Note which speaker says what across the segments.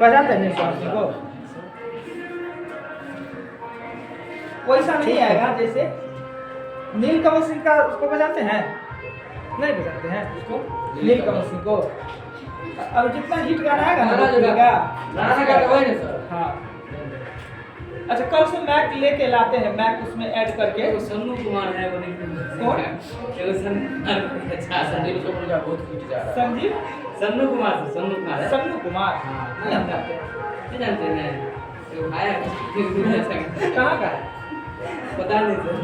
Speaker 1: पहचानते हैं नील कमल सिंह को? वैसा नहीं आएगा जैसे नील कमल सिंह का उसको पहचानते हैं? नहीं पहचानते हैं उसको, नील कमल सिंह को। अब जितना हिट गाना आएगा ना हाँ। अच्छा कल से मैक लेके लाते हैं, मैक उसमें ऐड करके।
Speaker 2: सन्नू कुमार है वो नहीं
Speaker 1: कौन? संजीव
Speaker 2: सन्नू कुमार है।
Speaker 1: सन्नू कुमार नहीं हम जानते हैं।
Speaker 2: नहीं जानते हैं
Speaker 1: कहाँ का है?
Speaker 2: पता नहीं सर।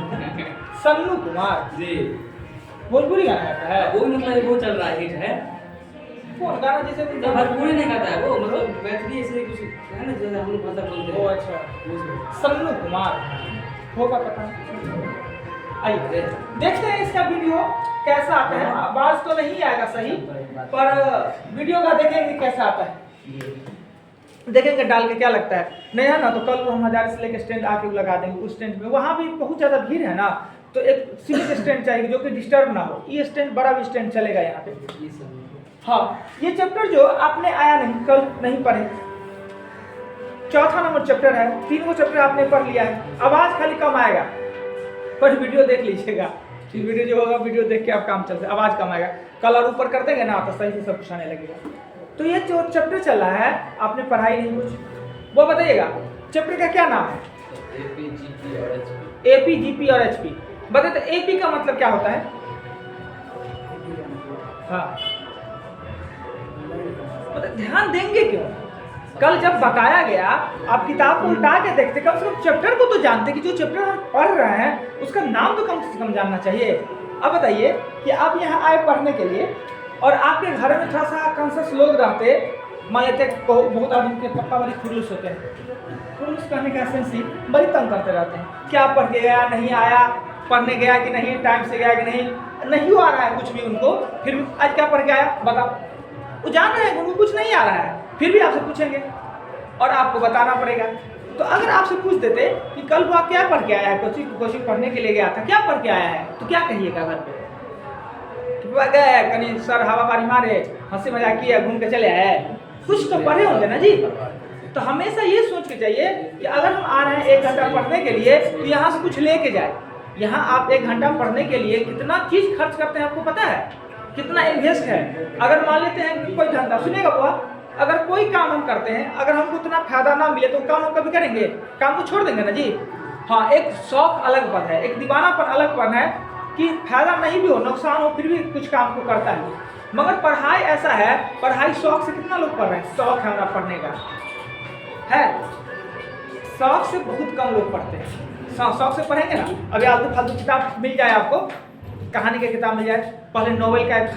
Speaker 1: सन्नू कुमार
Speaker 2: जी
Speaker 1: भोजपुरी गाना गाता है।
Speaker 2: वो मतलब वो चल रहा है, हिट है।
Speaker 1: कौन गाना जैसे
Speaker 2: भोजपुरी नहीं गाता है वो, मतलब मैथिली ऐसे कुछ है ना, जैसे हम लोग भाषा बोलते हैं।
Speaker 1: ओ अच्छा सन्नू कुमार होगा पता नहीं। आइए देखते हैं इसका वीडियो कैसा आता है। आवाज तो नहीं आएगा सही, पर वीडियो का देखेंगे कैसा आता है, देखेंगे डाल के क्या लगता है। नहीं है ना तो कल हम 1000 से लेकर स्टैंड आके लगा देंगे उस स्टैंड में। वहाँ भी बहुत ज़्यादा भीड़ है ना, तो एक सीमित स्टैंड चाहिए जो कि डिस्टर्ब ना हो। ये स्टैंड बड़ा भी स्टैंड चलेगा यहाँ पे। हाँ ये चैप्टर जो आपने आया नहीं, कल नहीं पढ़े, चौथा नंबर चैप्टर है। 3 चैप्टर आपने पढ़ लिया है, आवाज खाली कम आएगा, पर वीडियो देख लीजिएगा। वीडियो जो होगा वीडियो देख के आप काम चलते, आवाज कम आएगा। कल और ऊपर कर देंगे ना तो सही से सब कुछ आने लगेगा। तो ये जो चैप्टर चल रहा है आपने पढ़ाई नहीं कुछ, वो बताइएगा चैप्टर का क्या नाम है? एपी जीपी और एचपी। बताते एपी का मतलब क्या होता है? हाँ ध्यान देंगे क्यों? कल जब बताया गया आप किताब को उल्टा के देखते, कम से कम चैप्टर को तो जानते कि जो चैप्टर हम पढ़ रहे हैं उसका नाम तो कम से कम जानना चाहिए। अब बताइए कि आप यहाँ आए पढ़ने के लिए और आपके घर में थोड़ा सा कॉन्शियस लोग रहते, मान लेते बहुत आदमी के पापा बड़े खुलूस होते हैं, खुलूस कहने का सेंस ही बड़ी तंग करते रहते हैं। क्या पढ़ के गया, नहीं आया, पढ़ने गया कि नहीं, टाइम से गया कि नहीं, नहीं आ रहा है कुछ भी उनको, फिर भी आज क्या पढ़ के आया बताओ। वो जान रहे हैं उनको कुछ नहीं आ रहा है, फिर भी आपसे पूछेंगे और आपको बताना पड़ेगा। तो अगर आपसे पूछ देते कि कल वो क्या पढ़ के आया है, कोचिंग पढ़ने के लिए गया था, क्या पढ़ के आया है, तो क्या कहिएगा घर पे? गए कहीं सर हवा पानी मारे, हंसी मजाक किया, घूम के चले आए, कुछ तो पढ़े होंगे ना जी। तो हमेशा ये सोच के चाहिए कि अगर हम आ रहे हैं 1 घंटा पढ़ने के लिए तो यहाँ से कुछ लेके जाए। यहाँ आप 1 घंटा पढ़ने के लिए कितना चीज खर्च करते हैं आपको पता है, कितना इन्वेस्ट है। अगर मान लेते हैं कि कोई धंधा, सुनेगा बुआ, अगर कोई काम हम करते हैं, अगर हमको उतना फायदा ना मिले तो काम हम कभी करेंगे? काम को छोड़ देंगे ना जी। हाँ एक शौक अलग पन है, एक दीवानापन अलग पन है कि फायदा नहीं भी हो, नुकसान हो, फिर भी कुछ काम को करता है। मगर पढ़ाई ऐसा है, पढ़ाई शौक से कितना लोग पढ़ रहे हैं? शौक है हमारा पढ़ने का है, शौक से बहुत कम लोग पढ़ते हैं। शौक से पढ़ेंगे ना, अभी आलतू फालतू किताब मिल जाए आपको, कहानी की किताब मिल जाए, पहले नॉवेल का एक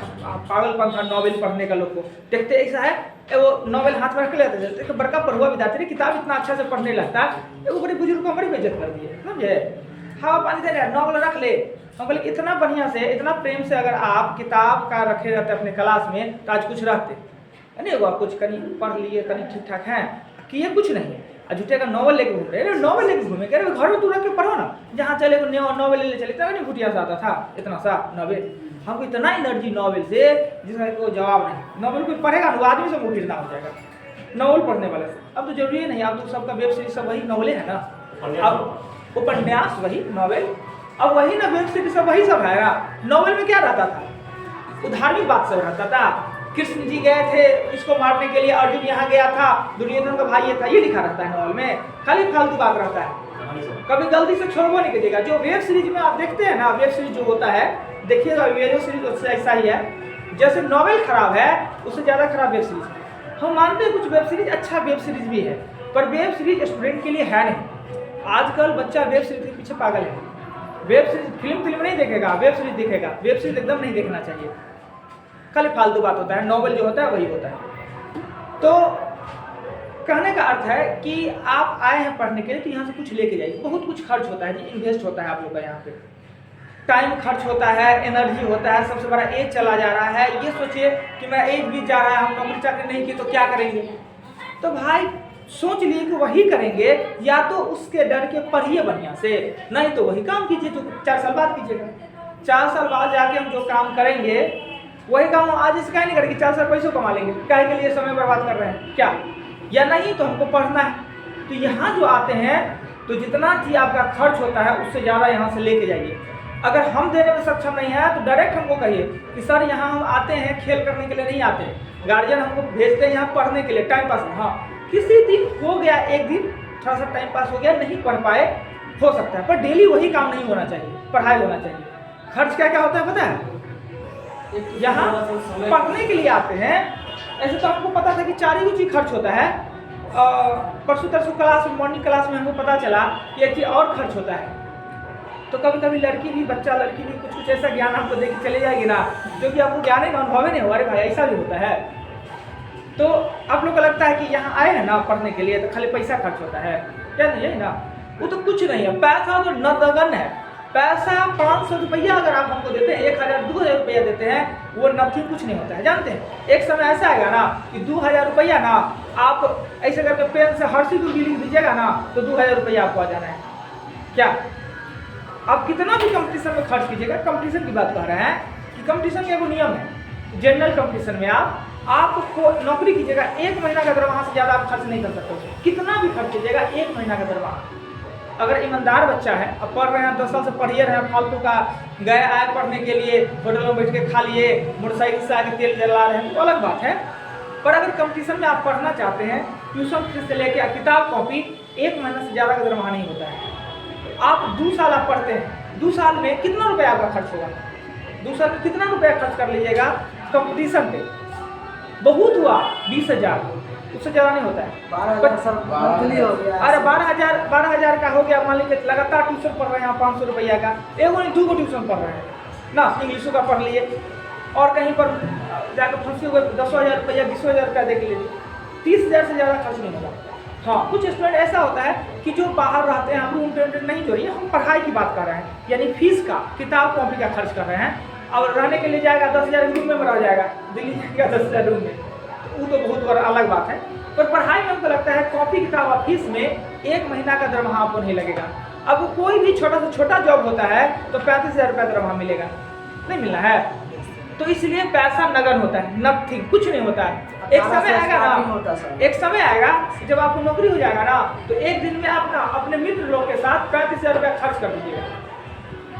Speaker 1: पागलपन था नॉवेल पढ़ने का। लोग को देखते ऐसा है, वो नॉवेल हाथ में रख लेते थे, एक बड़का पढ़ुआ विद्यार्थी किताब इतना अच्छा से पढ़ने लगता है, वो बड़े बुजुर्ग को बड़ी बेइज्जत कर दिए, समझे? हवा पानी दे रहे, नॉवेल रख ले। हम बोले इतना बढ़िया से, इतना प्रेम से अगर आप किताब का रखे रहते अपने क्लास में तो आज कुछ रहते नहीं होगा, कुछ कहीं पढ़ लिए, कहीं ठीक ठाक हैं, किए कुछ नहीं है। झूठे का नॉवल लेके घूम रहे, नॉवल लेके घूमे, कह रहे घर में तू रख के पढ़ो ना, जहाँ चले नॉवल ले चले, इतना नहीं भूटिया सा आता था, इतना सा नॉवल, हमको इतना एनर्जी नॉवल से जिसका कोई जवाब नहीं। नॉवल कोई पढ़ेगा ना, वो आदमी से मुठीर ना हो जाएगा नॉवल पढ़ने वाले से। अब तो जरूरी नहीं, अब तो सबका वेब सीरीज सब वही नॉवलें है ना, अब उपन्यास वही नॉवल, अब वही ना वेब सीरीज सब वही सब है। नॉवल में क्या रहता था? वो धार्मिक बात सब रहता था, कृष्ण जी गए थे इसको मारने के लिए, अर्जुन यहाँ गया था, दुर्योधन का भाई ये था, ये लिखा रहता है नॉवल में, खाली फालतू बात रहता है, कभी गलती से छोड़बो नहीं कीजिएगा। जो वेब सीरीज में आप देखते हैं ना, वेब सीरीज जो होता है, देखिएगा वेब सीरीज उससे ऐसा ही है, जैसे नॉवल खराब है उससे ज़्यादा खराब वेब सीरीज। हम मानते हैं कुछ वेब सीरीज अच्छा वेब सीरीज भी है, पर वेब सीरीज स्टूडेंट के लिए है नहीं। आजकल बच्चा वेब सीरीज के पीछे पागल है, वेब सीरीज फिल्म नहीं देखेगा, वेब सीरीज देखेगा। वेब सीरीज एकदम नहीं देखना चाहिए, खाली फालतू बात होता है, नॉवल जो होता है वही होता है। तो कहने का अर्थ है कि आप आए हैं पढ़ने के लिए तो यहाँ से कुछ लेके जाइए। बहुत कुछ खर्च होता है जी, इन्वेस्ट होता है आप लोग का, यहाँ पे टाइम खर्च होता है, एनर्जी होता है, सबसे बड़ा एज चला जा रहा है। ये सोचिए कि मेरा एज बीत जा रहा है, हम नौकरी चाकरी नहीं की तो क्या करेंगे? तो भाई सोच लिए कि वही करेंगे, या तो उसके डर के पढ़िए बढ़िया से, नहीं तो वही काम कीजिए जो 4 साल बाद कीजिएगा। 4 साल बाद जाके हम जो काम करेंगे वही काम आज इसका नहीं करेंगे, 4 साल पैसों कमा लेंगे, काहे के लिए समय बर्बाद कर रहे हैं? क्या या नहीं तो हमको पढ़ना है। तो यहाँ जो आते हैं तो जितना भी आपका खर्च होता है उससे ज़्यादा यहाँ से लेके जाइए। अगर हम देने में सक्षम नहीं है तो डायरेक्ट हमको कहिए कि सर यहाँ हम आते हैं खेल करने के लिए नहीं आते, गार्जियन हमको भेजते हैं यहाँ पढ़ने के लिए, टाइम पास। हाँ, किसी दिन हो गया, एक दिन थोड़ा सा टाइम पास हो गया, नहीं पढ़ पाए, हो सकता है, पर डेली वही काम नहीं होना चाहिए, पढ़ाई होना चाहिए। खर्च क्या क्या होता है पता है? यहाँ पढ़ने के लिए आते हैं, ऐसे तो हमको पता था कि 4 ही चीज़ खर्च होता है। परसों तरसों क्लास में, मॉर्निंग क्लास में हमको पता चला कि एक चीज़ और खर्च होता है। तो कभी कभी लड़की भी, बच्चा लड़की भी कुछ कुछ ऐसा ज्ञान हमको देख चले जाएगी ना, जो कि आपको ज्ञान ही ना, अनुभव ही नहीं हुआ, अरे भाई ऐसा भी होता है। तो आप लोग को लगता है कि यहाँ आए हैं ना पढ़ने के लिए तो खाली पैसा खर्च होता है, क्या नहीं है ना? वो तो कुछ नहीं है। पैसा तो नगन है। पैसा 500 रुपया अगर आप हमको देते हैं, 1000 2000 रुपया देते हैं, वो नथिंग, कुछ नहीं होता है। जानते हैं एक समय ऐसा आएगा ना कि 2000 रुपया ना, आप ऐसे करके पेन से हर्षित लिख दीजिएगा ना तो 2000 रुपया आपको आ जाना है। क्या आप कितना भी कंपटीशन में खर्च कीजिएगा, कंपटीशन की बात कर रहे हैं कि कंपटीशन का एगो नियम है, जनरल कंपटीशन में आपको नौकरी कीजिएगा, 1 महीना का दरमाहा से ज़्यादा आप खर्च नहीं कर सकते। कितना भी खर्च कीजिएगा, 1 महीना का दरमाहा। अगर ईमानदार बच्चा है, अब पढ़ रहे हैं, 10 साल से पढ़िए रहे हैं, फालतू का गए आए पढ़ने के लिए, होटल में बैठ के खा लिए, मोटरसाइकिल से आके तेल जला रहे हैं, तो अलग बात है। पर अगर कंपटीशन में आप पढ़ना चाहते हैं, ट्यूशन फीस से लेकर किताब कॉपी, 1 महीना से ज़्यादा का दरमाहा नहीं होता है। आप 2 साल आप पढ़ते हैं, 2 साल में कितना रुपया आपका खर्च होगा? 2 साल में कितना रुपया खर्च कर लीजिएगा कंपटीशन पे? बहुत हुआ 20,000, उससे ज़्यादा नहीं होता है।
Speaker 3: 12,000 हो गया।
Speaker 1: अरे 12,000 का हो गया। मान लीजिए लगातार ट्यूशन पढ़ रहे हैं आप, 500 रुपया का, एगो नहीं 2 गो ट्यूशन पढ़ रहे हैं ना, इंग्लिशों का पढ़ लिए, और कहीं पर जाकर फंसे हुए 10,000 रुपया 20,000 रुपया देख लीजिए, 30,000 से ज़्यादा खर्च नहीं होगा। हाँ, कुछ स्टूडेंट ऐसा होता है कि जो बाहर रहते हैं, हम रूम रेंट नहीं जोड़िए, हम पढ़ाई की बात कर रहे हैं, यानी फीस का, किताब कॉपी का खर्च कर रहे हैं। और रहने के लिए जाएगा 10,000 रूम में रह जाएगा, दिल्ली जाएगा 10,000 रूम में, तो वो तो बहुत बड़ा अलग बात है। पर पढ़ाई में हमको लगता है कॉपी किताब और फीस में 1 महीना का दरमाहा आपको नहीं लगेगा। अब कोई भी छोटा से छोटा जॉब होता है तो 35,000 रुपया दरमाहा मिलेगा, नहीं मिलना है। तो इसलिए पैसा नगद होता है, नथिंग, कुछ नहीं होता है। एक समय आएगा ना, एक समय आएगा जब आपको नौकरी हो जाएगा ना, तो एक दिन में आप ना अपने मित्र लोग के साथ 35,000 रुपया खर्च कर दीजिएगा।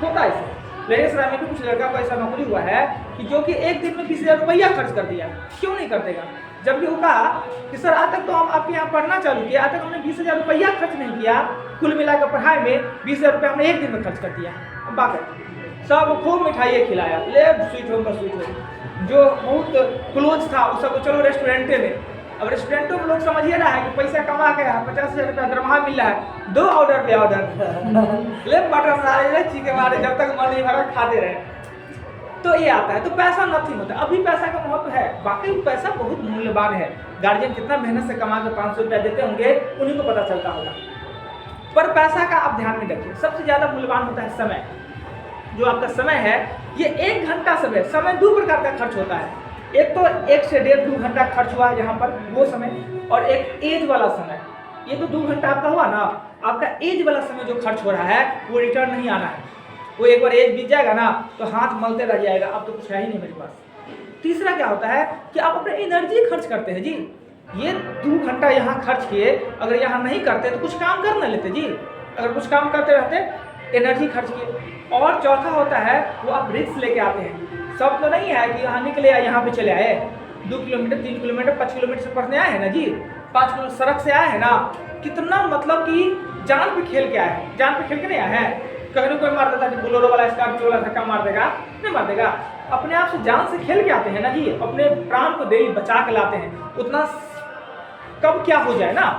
Speaker 1: होता है ऐसा। बेगूसराय में भी कुछ लड़का को ऐसा नौकरी हुआ है कि जो कि एक दिन में 20,000 रुपया खर्च कर दिया। क्यों नहीं कर देगा? जबकि वो कहा कि सर आज तक तो हम आपके यहाँ पढ़ना चालू किया, आज तक हमने 20,000 रुपया खर्च नहीं किया, कुल मिलाकर पढ़ाई में 20,000 रुपया हमने एक दिन में खर्च कर दिया। बाकी सब खूब मिठाई खिलाया, ले स्वीट होम पर स्वीट होम, जो बहुत क्लोज था उस सबको चलो रेस्टोरेंटे में। अब रेस्टोरेंटों में लोग समझिए रहा है कि पैसा कमा के 50,000 रुपया दरमाहा मिल रहा है, 2 ऑर्डर पे ऑर्डर ले मटर मारे, ले चिकन मारे, जब तक मन नहीं भरा खाते रहे। तो ये आता है। तो पैसा नथिंग होता है। अभी पैसा का महत्व है, बाकी पैसा बहुत मूल्यवान है। गार्जियन कितना मेहनत से कमा के 500 रुपया देते होंगे, उन्हीं को पता चलता होगा। पर पैसा का आप ध्यान में रखिए, सबसे ज़्यादा मूल्यवान होता है समय। जो आपका समय है, ये 1 घंटा समय 2 प्रकार का खर्च होता है। एक तो 1 से 1.5-2 घंटा खर्च हुआ है यहाँ पर, वो समय, और एक एज वाला समय। ये तो 2 घंटा आपका हुआ ना, आपका एज वाला समय जो खर्च हो रहा है वो रिटर्न नहीं आना है। वो एक बार एज बीत जाएगा ना तो हाथ मलते रह जाएगा, अब तो कुछ है ही नहीं मेरे पास। तीसरा क्या होता है कि आप अपने एनर्जी खर्च करते हैं जी। ये 2 घंटा यहाँ खर्च किए, अगर यहाँ नहीं करते तो कुछ काम कर ना लेते जी। अगर कुछ काम करते रहते, एनर्जी खर्च किए। और चौथा होता है वो आप रिस्क लेके आते हैं। सब तो नहीं है कि यहाँ निकले यहाँ पे चले आए, 2 किलोमीटर 3 किलोमीटर 5 किलोमीटर से पढ़ने आए हैं ना जी, 5 किलोमीटर सड़क से आए हैं ना, कितना मतलब कि जान पे खेल के आए हैं। जान पे खेल के नहीं आए हैं, कहीं ना कोई मार देता है, बोलेरो वाला स्कॉर्पियो वाला धक्का मार देगा, नहीं मार देगा। अपने आप से जान से खेल के आते हैं ना जी, अपने प्राण को डेली बचा के लाते हैं, उतना कब क्या हो जाए ना।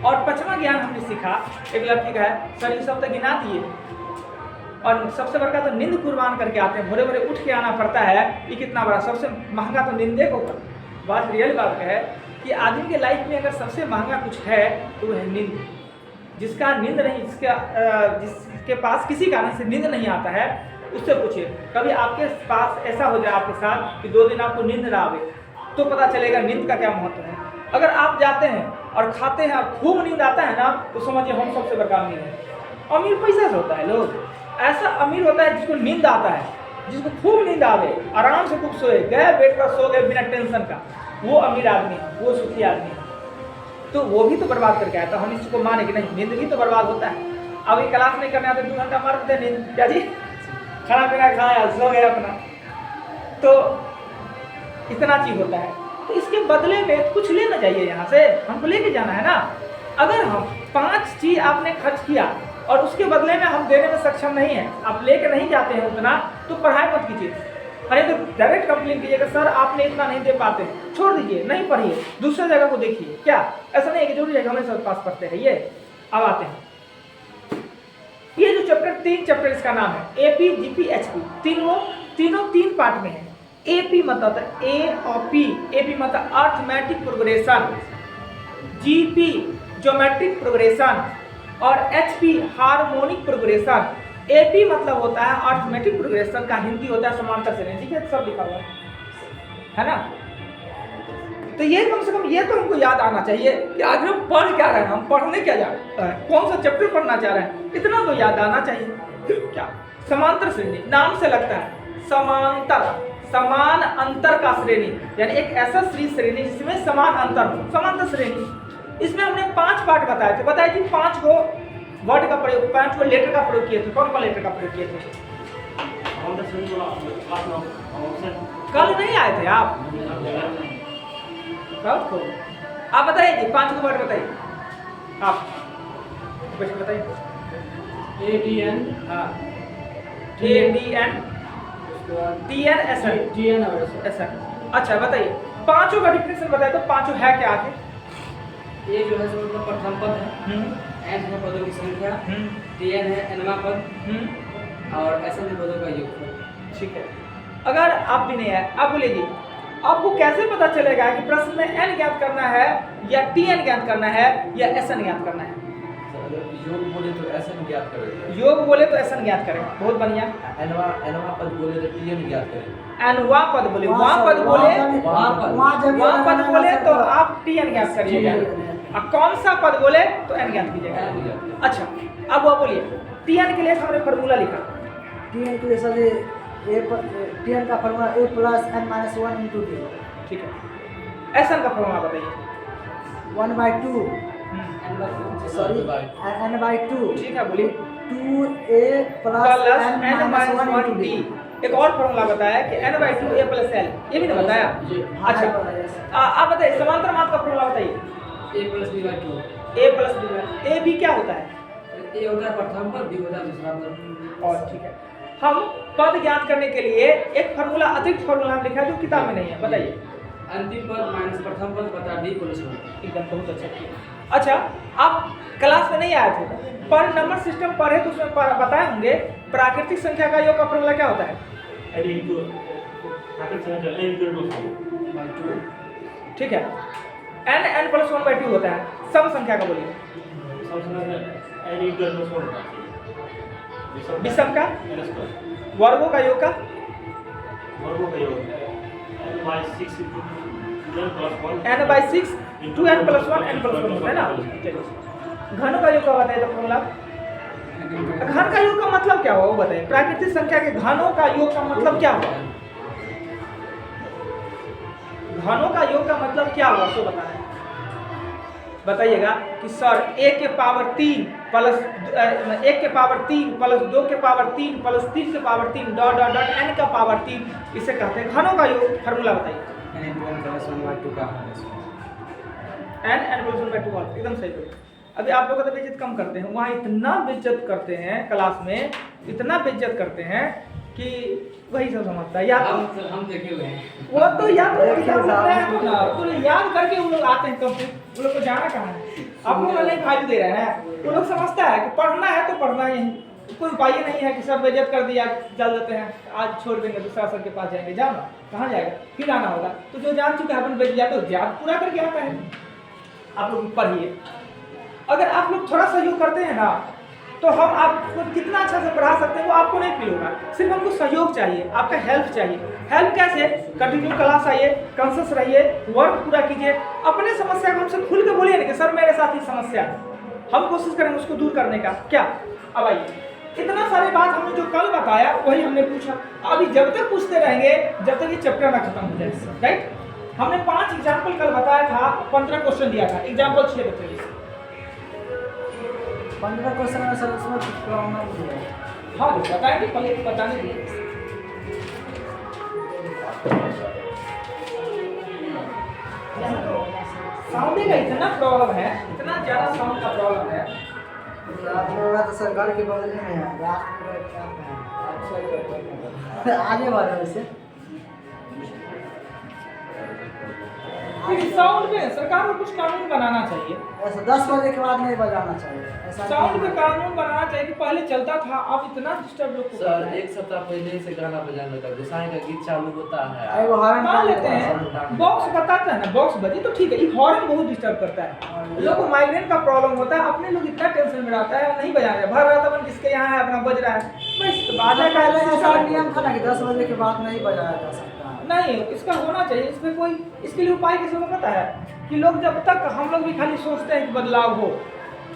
Speaker 1: और 5वां ज्ञान हमने सीखा, एक लड़की का है, सर ये सब तो गिना दिए, और सबसे बड़का तो नींद कुर्बान करके आते हैं, भोरे भोरे उठ के आना पड़ता है। ये कितना बड़ा, सबसे महंगा तो नींदे को। बात रियल बात है कि आदमी के लाइफ में अगर सबसे महंगा कुछ है तो वो है नींद। जिसका नींद नहीं, जिसके पास किसी कारण से नींद नहीं आता है, उससे पूछिए। कभी आपके पास ऐसा हो जाए आपके साथ कि 2 दिन आपको नींद ना आवे, तो पता चलेगा नींद का क्या महत्व है। अगर आप जाते हैं और खाते हैं और खूब नींद आता है ना, तो समझिए हम सबसे बड़का अमीर है। अमीर पैसा से होता है। लोग ऐसा अमीर होता है जिसको नींद आता है, जिसको खूब नींद आवे, आराम से खूब सोए, गए बेड पर सो गए बिना टेंशन का, वो अमीर आदमी है, वो सुखी आदमी है। तो वो भी तो बर्बाद करके आया, तो हम इसको माने कि नहीं नींद भी तो बर्बाद होता है। अब ये क्लास नहीं करने आते 2 घंटा मार देते नींद, क्या जी खाना पीना खाया सो गया अपना, तो इतना चीज होता है। तो इसके बदले में कुछ लेना चाहिए, यहाँ से हमको लेके जाना है ना। अगर हम 5 चीज आपने खर्च किया और उसके बदले में हम देने में सक्षम नहीं है, आप लेके नहीं जाते हैं उतना, तो पढ़ाई मत कीजिए। अरे तो डायरेक्ट कंप्लेन कीजिएगा सर आपने इतना नहीं दे पाते, छोड़ दीजिए, नहीं पढ़िए, दूसरे जगह को देखिए। क्या ऐसा नहीं है कि जरूरी है हमें सब पास पढ़ते रहिए। अब आते हैं ये जो चैप्टर 3 चैप्टर इसका नाम है एपी जीपी एचपी, तीनों 3 पार्ट में है। एपी मतलब ए और पी, एपी मतलब arithmetic progression, GP geometric progression और एचपी हार्मोनिक प्रोग्रेशन। एपी मतलब होता है अर्थमेटिक प्रोग्रेशन का हिंदी होता है समांतर श्रेणी, ठीक है सब लिखा हुआ है ना। तो ये कम से कम ये तो हमको याद आना चाहिए कि आखिर हम पढ़ क्या रहे हैं, हम पढ़ने क्या जा रहे हैं, कौन सा चैप्टर पढ़ना चाह रहे हैं, इतना तो याद आना चाहिए। क्या समांतर श्रेणी नाम से लगता है, समांतर समान अंतर का श्रेणी, यानी एक ऐसा श्रेणी जिसमें समान अंतर हो, समांतर श्रेणी। इसमें हमने 5 पार्ट बताए थे, बताए कि 5 को वर्ड का प्रयोग, 5 को लेटर का प्रयोग किए थे। कौन कौन लेटर का प्रयोग किए थे? कल नहीं आए थे आप? कब? आप बताइए जी 5 को वर्ड बताइए आप, क्वेश्चन बताइए।
Speaker 2: ADN,
Speaker 1: हाँ ADN TN SN
Speaker 2: GN और
Speaker 1: SN। अच्छा बताइए 5 का डिफिनेशन बताइए तो 5 है क्या आगे?
Speaker 2: ये जो है मतलब प्रथम पद है, n है पदों की संख्या, TN है nवां पद और SN है पदों का योग।
Speaker 1: ठीक है, अगर आप भी नहीं है आप बोलिए जी आपको कैसे पता चलेगा कि प्रश्न में n ज्ञात करना है या TN ज्ञात करना है या SN ज्ञात करना है?
Speaker 4: योग बोले तो SN ज्ञात करें,
Speaker 1: योग बोले तो SN ज्ञात करें, बहुत बढ़िया।
Speaker 4: एनवा पद बोले तो TN ज्ञात करें।
Speaker 1: एनवा पद बोले, वहाँ पद बोले, वहाँ पद बोले तो आप TN ज्ञात करिएगा, और कौन सा पद बोले तो n ज्ञात कीजिएगा। अच्छा अब वो बोलिए TN के लिए हमने फार्मूला लिखा,
Speaker 3: TN के लिए सर TN का फार्मूला a + n - 1 × d।
Speaker 1: ठीक है, SN का फार्मूला बताइए।
Speaker 3: 1/2 सॉरी n/2,
Speaker 1: ठीक है बोलिए।
Speaker 3: 2a + n - 1 × d।
Speaker 1: एक और फॉर्मूला बताया कि n/2 a + l, ये भी तो बताया। अच्छा आप बताइए समांतर माप का फॉर्मूला बताइए।
Speaker 2: A + B/2।
Speaker 1: a + b, a b क्या होता है?
Speaker 2: A होता है प्रथम पद, B होता है दूसरा पद।
Speaker 1: और ठीक है, हम पद ज्ञात करने के लिए एक फार्मूला, अतिरिक्त फार्मूला हम लिखा है जो किताब में नहीं है, बताइए।
Speaker 2: अंतिम पद माइनस प्रथम पद बटा D + 1।
Speaker 1: एकदम बहुत अच्छा किया। अच्छा आप क्लास में नहीं आए थे, पर नंबर सिस्टम पढ़े तो उसमें बताए होंगे प्राकृतिक संख्या का योग का फॉर्मूला क्या होता है? ठीक है, n + 1/2 होता है। सम संख्या का बोलिए। विषम का, वर्गों का योग का, n/6 2n + 1 n + 1 होता है ना। घन का योग का बताइए तो फॉर्मूला। घन का योग का मतलब क्या हुआ वो बताइए, प्राकृतिक संख्या के घनों का योग का मतलब क्या हुआ? घनों का योग का मतलब क्या हुआ सो बताएं, बताइएगा कि सर 1 के पावर 3 प्लस 1 के पावर 3 प्लस 2 के पावर 3 प्लस 3 के power 3 dot dot dot n का पावर 3, इसे कहते हैं घनों का योग। फॉर्मूला बताइए।
Speaker 2: n + 1/2 का
Speaker 1: n + 1/2 एकदम सही बोले। अभी आप लोग का तो बेइज्जत कम करते हैं, वहाँ इतना बेइज्जत करते हैं क्लास में, इतना बेइज्जत करते हैं कि वही सब समझता है। या तो
Speaker 2: हम देखे हुए हैं
Speaker 1: वो तो याद तो याद करके वो लोग आते हैं, कब वो लोग को जाना कहाँ है, आप लोग नहीं वैल्यू दे रहे हैं। वो लोग समझता है कि पढ़ना है तो पढ़ना ही है, कोई उपाय नहीं है कि सर बेइज्जत कर दिया चल देते हैं, आज छोड़ देंगे दूसरा सर के पास जाएंगे, जाओ ना कहाँ जाएगा, फिर आना होगा। तो जो जान चुका है अपन बेइज्जत तो याद पूरा करके आता है। आप लोग पढ़िए, अगर आप लोग थोड़ा सहयोग करते हैं ना तो हम आपको कितना अच्छा से पढ़ा सकते हैं वो आपको नहीं फील होगा। सिर्फ हमको सहयोग चाहिए, आपका हेल्प चाहिए। हेल्प कैसे? कंटिन्यू क्लास आइए, कॉन्शियस रहिए, वर्क पूरा कीजिए, अपने समस्या को हमसे खुल के बोलिए ना कि सर मेरे साथ ही समस्या है, हम कोशिश करेंगे उसको दूर करने का। क्या अब आइए, इतना सारी बात हमने जो कल बताया वही हमने पूछा। अभी जब तक पूछते रहेंगे जब तक ये चैप्टर ना खत्म हो जाए, राइट। हमने 5 एग्जाम्पल कल बताया था, 15 क्वेश्चन दिया था, एग्जाम्पल 6 बताइए।
Speaker 3: 15 क्वेश्चन में सर उसमें कुछ प्रॉब्लम नहीं है।
Speaker 1: हाँ तो बताएंगे, पहले बताने दीजिए। साउंड का इतना प्रॉब्लम है, इतना ज्यादा साउंड का प्रॉब्लम है।
Speaker 3: आप लोगों का तो सर घर के बगल में है, रात में क्या है आगे बढ़ वैसे
Speaker 1: साउंड पे सरकार को कुछ कानून बनाना चाहिए।
Speaker 3: ऐसा 10 बजे के बाद नहीं बजाना चाहिए, ऐसा
Speaker 1: साउंड पे कानून बनाना चाहिए कि पहले चलता था, अब इतना डिस्टर्ब लोग को
Speaker 4: सर
Speaker 1: करता है।
Speaker 4: एक सप्ताह पहले से गाना बजाने का गोसाई का गीत चालू होता है।
Speaker 3: अरे वो हॉर्न
Speaker 1: मान लेते हैं, बॉक्स बताता है ना, बॉक्स बजे तो ठीक है, ये हॉर्न बहुत डिस्टर्ब करता है। लोग को माइग्रेन का प्रॉब्लम होता है, अपने लोग इतना टेंशन में रहता है, नहीं बजा रहे, भर रात अपन जिसके यहाँ है अपना बज रहा है, बस बाजा का
Speaker 3: ऐसा नियम था ना कि 10 बजे के बाद नहीं बजाया जा सकता।
Speaker 1: नहीं, इसका होना चाहिए। इसमें कोई इसके लिए उपाय किसी को पता है कि लोग जब तक हम लोग भी खाली सोचते हैं कि बदलाव हो,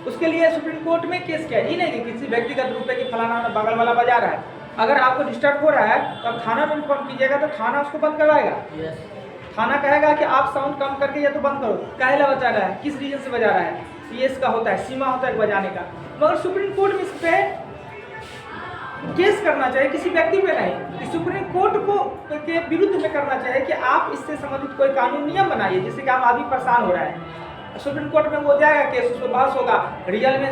Speaker 1: उसके लिए सुप्रीम कोर्ट में केस किया, ये नहीं कि किसी व्यक्तिगत रूप में कि फलाना बगल वाला बजा रहा है। अगर आपको डिस्टर्ब हो रहा है तो आप थाना में इन्फॉर्म कीजिएगा, तो थाना उसको बंद करवाएगा। थाना कहेगा कि आप साउंड कम करके या तो बंद करो, काहेला बजा रहा है, किस रीजन से बजा रहा है, ये इसका होता है, सीमा होता है बजाने का। मगर सुप्रीम कोर्ट में इस पर केस करना चाहिए, किसी व्यक्ति पे नहीं, सुप्रीम कोर्ट को के विरुद्ध में करना चाहिए कि आप इससे संबंधित कोई कानून नियम बनाइए, जिससे कि आप आदमी परेशान हो रहा है। सुप्रीम कोर्ट में वो जाएगा केस, उसमें बहस होगा, रियल में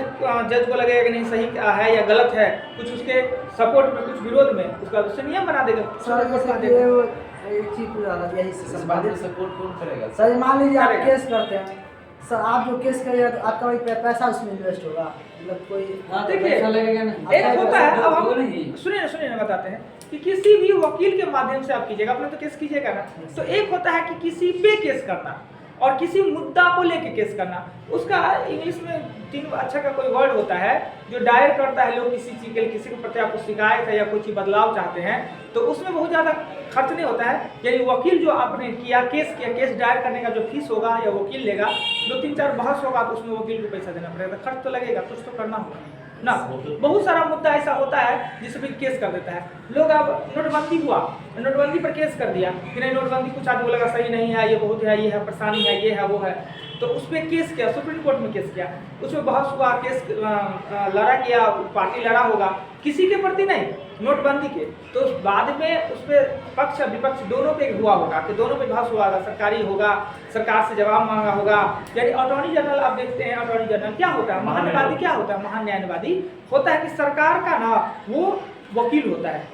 Speaker 1: जज को लगेगा कि नहीं सही है या गलत है, कुछ उसके सपोर्ट में कुछ विरोध में, उसका उससे नियम बना देगा।
Speaker 3: सर जैसे कि वो एक चीज पूरा यही से
Speaker 4: इस बात में
Speaker 3: संबंधित
Speaker 4: सपोर्ट कौन करेगा?
Speaker 3: सर मान लीजिए आप
Speaker 1: करेगा।
Speaker 3: केस करते हैं सर, आप जो केस करिएगा तो आपका वही पैसा उसमें इन्वेस्ट होगा, मतलब कोई
Speaker 1: देखिए,
Speaker 2: पैसा लगेगा ना।
Speaker 1: एक होता है, अब
Speaker 2: वो
Speaker 1: हम
Speaker 2: नहीं।
Speaker 1: सुनिए ना बताते हैं कि किसी भी वकील के माध्यम से आप कीजिएगा, अपने तो केस कीजिएगा ना, तो एक होता है कि किसी पे केस करना और किसी मुद्दा को लेके केस करना। उसका इंग्लिश में 3 अक्षर का कोई वर्ड होता है जो दायर करता है लोग किसी चीज के लिए, किसी को प्रति आपको शिकायत है या कोई चीज बदलाव चाहते हैं, तो उसमें बहुत ज़्यादा खर्च नहीं होता है। यानी वकील जो आपने किया, केस दायर करने का जो फीस होगा या वकील लेगा, 2-3-4 बहस होगा तो उसमें वकील को पैसा देना पड़ेगा, खर्च तो लगेगा, कुछ तो करना होगा ना। बहुत सारा मुद्दा ऐसा होता है जिसमें केस कर देता है लोग। अब नोटबंदी हुआ, नोटबंदी पर केस कर दिया कि नहीं नोटबंदी कुछ आदमी लगा सही नहीं है, ये बहुत है, ये है परेशानी है, ये है वो है, तो उस पर केस किया, सुप्रीम कोर्ट में केस किया, उसमें बहस हुआ, केस लड़ा किया, पार्टी लड़ा होगा, किसी के प्रति नहीं, नोटबंदी के, तो बाद में उस पर पक्ष विपक्ष दोनों पे हुआ होगा कि दोनों पे बहस हुआ होगा, सरकारी होगा, सरकार से जवाब मांगा होगा। यानी अटॉर्नी जनरल आप देखते हैं, अटॉर्नी जनरल क्या होता है, महान्यायवादी क्या होता है, महान न्यायवादी होता है कि सरकार का ना वो वकील होता है,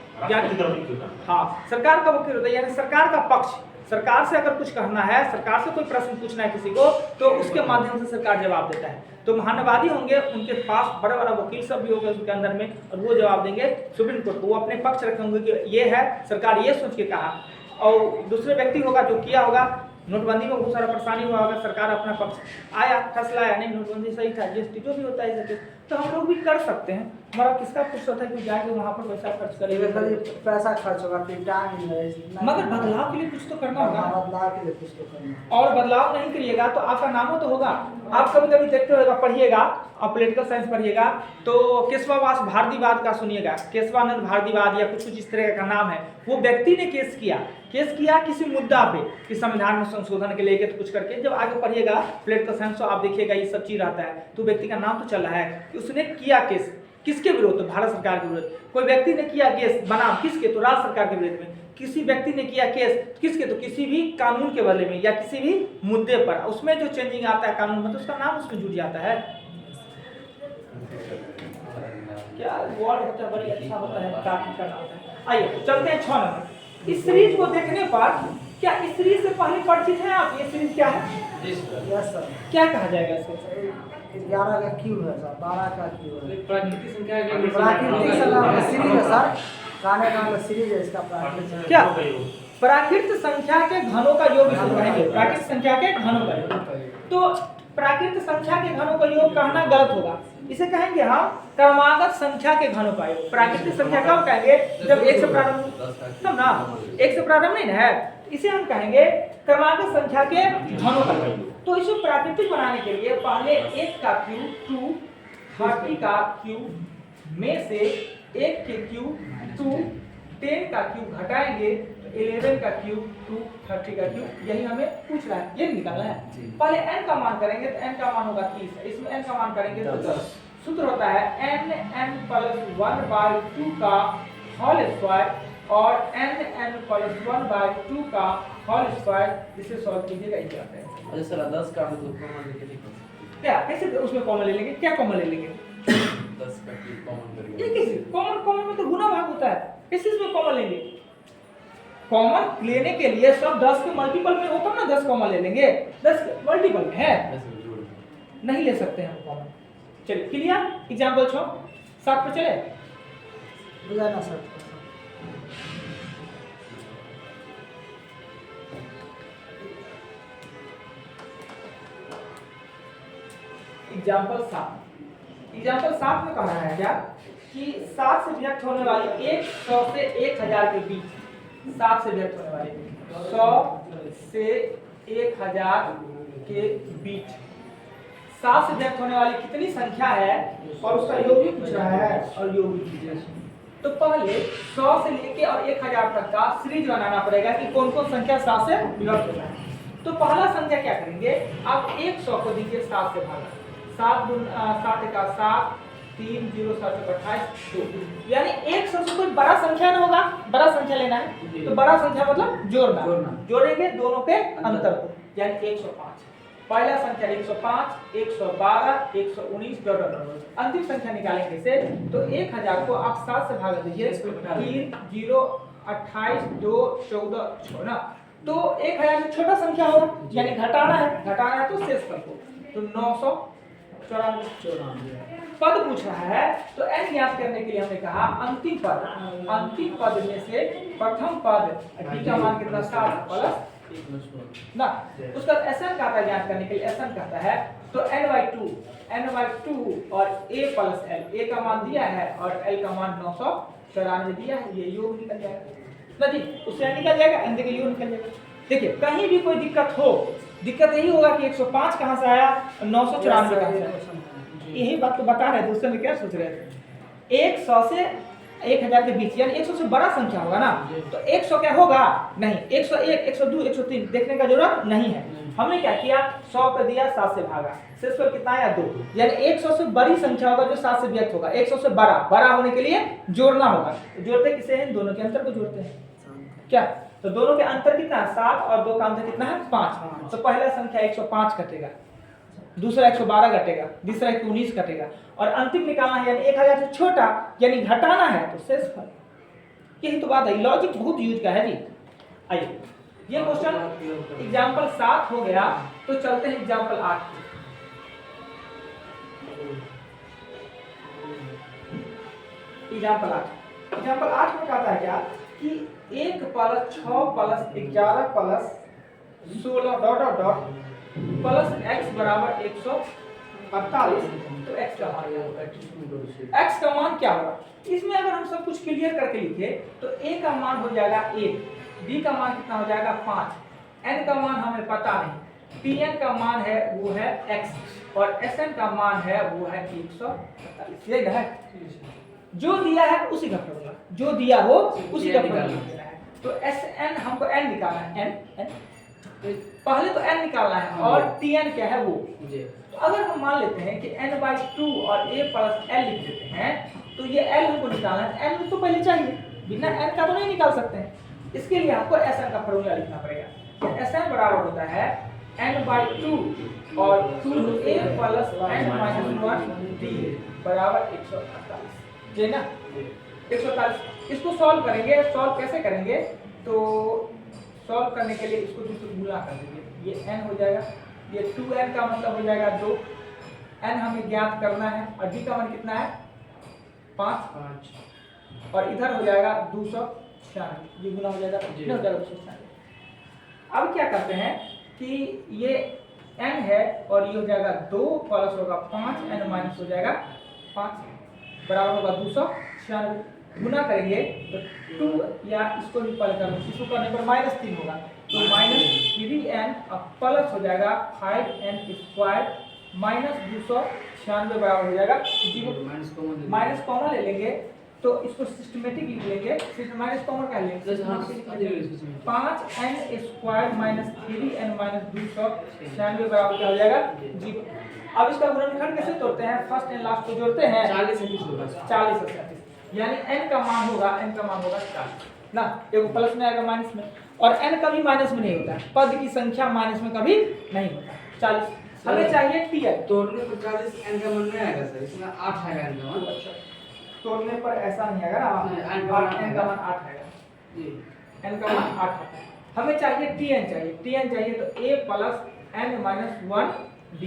Speaker 1: हाँ सरकार का वकील होता है, यानी सरकार का पक्ष, सरकार से अगर कुछ कहना है, सरकार से कोई प्रश्न पूछना है किसी को, तो उसके माध्यम से सरकार जवाब देता है। तो महान्यायवादी होंगे, उनके पास बड़ा बड़ा वकील सब भी होंगे उसके अंदर में, और वो जवाब देंगे सुप्रीम कोर्ट को, वो अपने पक्ष रखेंगे कि ये है, सरकार ये सोच के कहा। और दूसरे व्यक्ति होगा जो किया होगा, नोटबंदी में बहुत सारा परेशानी हुआ होगा, सरकार अपना पक्ष आया, फैसला आया, नहीं नोटबंदी सही था, जीएसटी जो भी होता है इसे, तो हम लोग भी कर सकते हैं। हमारा किसका फुर्सत है कि जाके वहाँ पर पैसा खर्च करेगा,
Speaker 3: पैसा खर्च होगा, फिर टाइम नहीं,
Speaker 1: मगर बदलाव के लिए कुछ तो करना होगा।
Speaker 3: बदलाव के लिए कुछ तो करना,
Speaker 1: और बदलाव नहीं करिएगा तो आपका नामो तो होगा। आप कभी कभी देखते होगा, पढ़िएगा, आप पॉलिटिकल साइंस पढ़िएगा तो केशवावास भारतीवाद का सुनिएगा, केशवानंद भारतीवाद या कुछ इस तरह का नाम है, वो व्यक्ति ने केस किया किसी मुद्दा पे कि संविधान में संशोधन के लेके तो कुछ करके, जब आगे पढ़िएगा पॉलिटिकल साइंस तो आप देखिएगा ये सब चीज रहता है, तो व्यक्ति का नाम तो चल रहा है कि उसने किया केस, किसके विरोध, तो भारत सरकार के विरोध। कोई व्यक्ति ने किया केस बनाम किसके, तो राज्य सरकार के विरोध में। किसी व्यक्ति ने किया केस किसके, तो किसी भी कानून के बारे में या किसी भी मुद्दे पर, उसमें जो चेंजिंग आता है कानून में, तो उसका नाम उसमें जुड़ जाता है। क्या वर्ड होता है, बड़ी अच्छा होता है, काफी करना होता है। आइए चलते हैं 6 नंबर। इस सीरीज को देखने पर क्या इस सीरीज से पहले परिचित हैं आप? ये सीरीज क्या है,
Speaker 3: यस सर,
Speaker 1: क्या कहा जाएगा इसको?
Speaker 3: 11 का क्यू है सर, 12 का क्यू है,
Speaker 2: प्राकृतिक संख्या के
Speaker 3: प्राकृतिक संख्या सीरीज है सर, गाने का सीरीज है इसका प्राकृतिक
Speaker 1: क्या प्राकृत संख्या के घनों का योग इसको कहेंगे, प्राकृत संख्या के घनों का योग। तो प्राकृत संख्या के घनों का योग कहना गलत होगा, इसे कहेंगे हम क्रमागत संख्या के घनों का योग। प्राकृतिक संख्या कब कहेंगे, जब 1 से प्रारंभ, तब ना 1 से प्रारंभ नहीं है, इसे हम कहेंगे क्रमागत संख्या के घनों का योग। तो इसे प्राकृतिक बनाने के लिए पहले 1 का क्यूब 2, 30 का क्यूब में से 1 के क्यूब 2, 10 का क्यूब घटाएंगे 11 का क्यूब 230 का क्यूब, यही हमें पूछ रहा है, ये निकालना है।
Speaker 4: जी।
Speaker 1: पहले n का मान करेंगे तो n का मान होगा 30, इसमें n का मान करेंगे तो 10। सूत्र होता है n प्लस 1/2 का होल स्क्वायर और n प्लस 1/2 का होल स्क्वायर, जिसे सॉल्व कीजिएगा ये आता है।
Speaker 4: अच्छा सर 10 का हम लोग कॉमन लेके नहीं कर सकते।
Speaker 1: क्या कैसे उसमें कॉमन ले लेंगे, क्या कॉमन ले लेंगे?
Speaker 4: 10 का क्यूब कॉमन
Speaker 1: ये
Speaker 4: करेंगे।
Speaker 1: कैसे कॉमन में तो गुना भाग होता है, कैसे इसमें कॉमन लेंगे? कॉमन लेने के लिए सब 10 के मल्टीपल में होता ना, 10 कॉमन ले लेंगे, 10 के मल्टीपल में है,
Speaker 4: ऐसे में जोड़ दो।
Speaker 1: नहीं ले सकते हम कॉमन। चलिए क्लियर, एग्जांपल 6 7 पे चले।
Speaker 3: बुझाना सर।
Speaker 1: एग्जाम्पल 7 में कह रहा है क्या कि 7 से व्यक्त होने वाली 100 से 1000 के बीच, 7 से व्यक्त होने वाली 100 से 1000 के बीच 7 से व्यक्त होने वाली कितनी संख्या है और उसका योग भी पूछ रहा है और योग भी पूछ रहा है। तो पहले 100 से लेके और 1000 तक का सीरीज बनाना पड़ेगा कि कौन कौन संख्या 7 से विभक्त होता है। तो पहला संख्या क्या करेंगे, आप 100 को दीजिए 7 से भागा, 7 का 7 3 0 7 28 2, यानी 100 से कोई बड़ा संख्या ना होगा, बड़ा संख्या लेना है तो बड़ा संख्या मतलब जोड़ना, जोड़ेंगे दोनों के अंतर को, यानी 105। पहला संख्या 105 112 119 डॉट डॉट, अंतिम संख्या निकालेंगे से तो 1000 को आप 7 से भाग दीजिए, 3 0 28 2 14 6 ना, तो 1000 से छोटा संख्या होगा, यानी घटाना है तो शेष पद को, तो 994 पद पूछ रहा है। तो n ज्ञात करने के लिए हमने कहा अंतिम पद में से प्रथम पद d का मान कितना 7 प्लस ना, उसका Sn का ज्ञात करने के लिए Sn कहता है तो n/2 और a प्लस l, a का मान दिया है और l का मान 994 दिया है, ये योग निकल जाएगा ना जी, उससे n निकल जाएगा, n देखिए योग निकल जाएगा। देखिए कहीं भी कोई दिक्कत हो, दिक्कत यही होगा कि 105 कहाँ से आया 994 कहाँ से आया, यही बात तो बता रहे थे, उससे में क्या सोच रहे थे 100 से 1000 के बीच, यानी 100 से बड़ा संख्या होगा ना, तो 100 क्या होगा नहीं, 101 102 103 देखने का जरूरत नहीं है। हमने क्या किया 100 पे दिया 7 से भागा, शेष पर कितना आया 2, यानी 100 से बड़ी संख्या होगा जो 7 से व्यक्त होगा, 100 से बड़ा होने के लिए जोड़ना होगा, तो जोड़ते किसे हैं, दोनों के अंतर को जोड़ते हैं क्या, तो दोनों के अंतर कितना है 7 और 2 का अंतर कितना है 5, तो पहला संख्या 105 कटेगा, दूसरा 112 घटेगा, तीसरा 119 घटेगा और अंतिम निकालना है यानी 1000 से छोटा यानी घटाना है तो शेष फल। यही तो बात है, लॉजिक बहुत यूज का है जी। आइए ये क्वेश्चन एग्जांपल 7 हो गया, तो चलते हैं एग्जांपल 8 एग्जांपल 8 में कहता है क्या कि 1 plus 6 plus 11 plus 16 dot dot dot plus x बराबर 148, तो x का मान x का मान क्या होगा, इसमें अगर हम सब कुछ क्लियर करके लिखे तो a का मान हो जाएगा 1, b का मान कितना हो जाएगा 5, n का मान हमें पता नहीं, pn का मान है वो है x और sn का मान है वो है 148, ये है जो दिया है उसी का फॉर्मूला, जो दिया हो उसी का फॉर्मूला है। तो sn हमको n निकालना है, n पहले तो n निकालना है और tn क्या है वो जी। तो अगर हम मान लेते हैं कि n/2 और a प्लस l लिख देते हैं तो ये l हमको निकालना है, n तो पहले चाहिए, बिना n का तो नहीं निकाल सकते हैं, इसके लिए आपको Sn का फॉर्मूला लिखना पड़ेगा। तो Sn बराबर होता है n/2 और 2a प्लस n-1d बराबर 148, जी ना 148। इसको सॉल्व करेंगे, सॉल्व कैसे करेंगे, तो सॉल्व करने के लिए इसको दूसरे गुना कर देंगे, ये n हो जाएगा, ये 2n का मतलब हो जाएगा 2, n हमें ज्ञात करना है और d का मान कितना है 5 और इधर हो जाएगा 296, ये गुना हो जाएगा कितना हो जाएगा 296। अब क्या करते हैं कि ये n है और ये हो जाएगा 2 प्लस होगा 5, n माइनस हो जाएगा 5 बराबर होगा 296, गुना करेंगे तो 2 या इसको भी पहले कर लो, इसको करने पर -3 होगा, तो -3n प्लस हो जाएगा 5n स्क्वायर माइनस 296 बराबर हो जाएगा 0, माइनस कॉमन ले लेंगे तो इसको सिस्टमेटिक लिख लेंगे, माइनस कॉमन का लेंगे, 5n² माइनस 3n माइनस 296 बराबर क्या हो जाएगा 0। अब इसका गुणनखंड कैसे तोड़ते हैं, फर्स्ट एंड लास्ट को जोड़ते हैं
Speaker 2: 40 से 30 होगा।
Speaker 1: 40 और 37, यानी n का मान होगा 40 ना, एगो प्लस में आएगा माइनस में, और n कभी माइनस में नहीं होता है, पद की संख्या माइनस में कभी नहीं होता। 40 हमें चाहिए tn,
Speaker 2: तोड़ने पर 40 n का मान नहीं आएगा सर, इसमें 8 आएगा n का मान।
Speaker 1: तोड़ने पर ऐसा नहीं आएगा ना,
Speaker 2: नहीं,
Speaker 1: n का मान 8 आएगा
Speaker 2: जी।
Speaker 1: n का मान 8 आता है। हमें चाहिए tn चाहिए तो a plus n minus 1 d,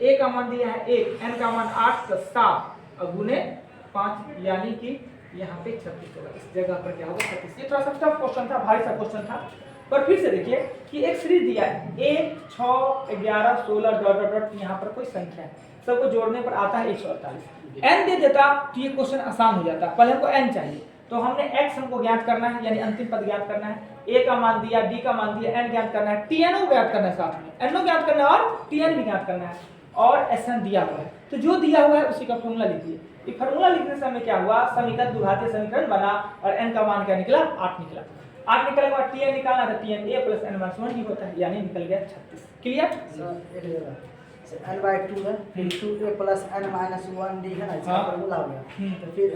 Speaker 1: a का मान दिया है 1, n का मान 8 तो 7 और गुने 5, यानी कि यहाँ पे 36 होगा, इस जगह पर क्या होगा 36। ये थोड़ा सा टफ क्वेश्चन था, भारी सा क्वेश्चन था, पर फिर से देखिए कि एक सीरीज दिया है 1 6 11 16 डॉट डॉट डॉट, यहाँ पर कोई संख्या है, सबको जोड़ने पर आता है 148। n दे देता तो ये क्वेश्चन आसान हो जाता, पहले हमको n चाहिए, तो हमने x हमको ज्ञात करना है, यानी अंतिम पद ज्ञात करना है, a का मान दिया, d का मान दिया, n ज्ञात करना है, tn को ज्ञात करना है, साथ में n ज्ञात करना है और tn भी ज्ञात करना है, और Sn दिया हुआ है, तो जो दिया हुआ है उसी का फॉर्मूला लिखिए। ये फार्मूला लिखने से हमें क्या हुआ, समीकरण द्विघातीय समीकरण बना, और n का मान क्या निकला 8 निकला। 8 निकलने के बाद tn निकालना था, tn a plus n minus 1 ही होता है, यानी निकल गया 36। क्लियर,
Speaker 3: एक जगह से n/2 है, फिर 2a plus n minus 1 d है ना, इसका
Speaker 1: हाँ।
Speaker 3: फॉर्मूला हो गया। तो फिर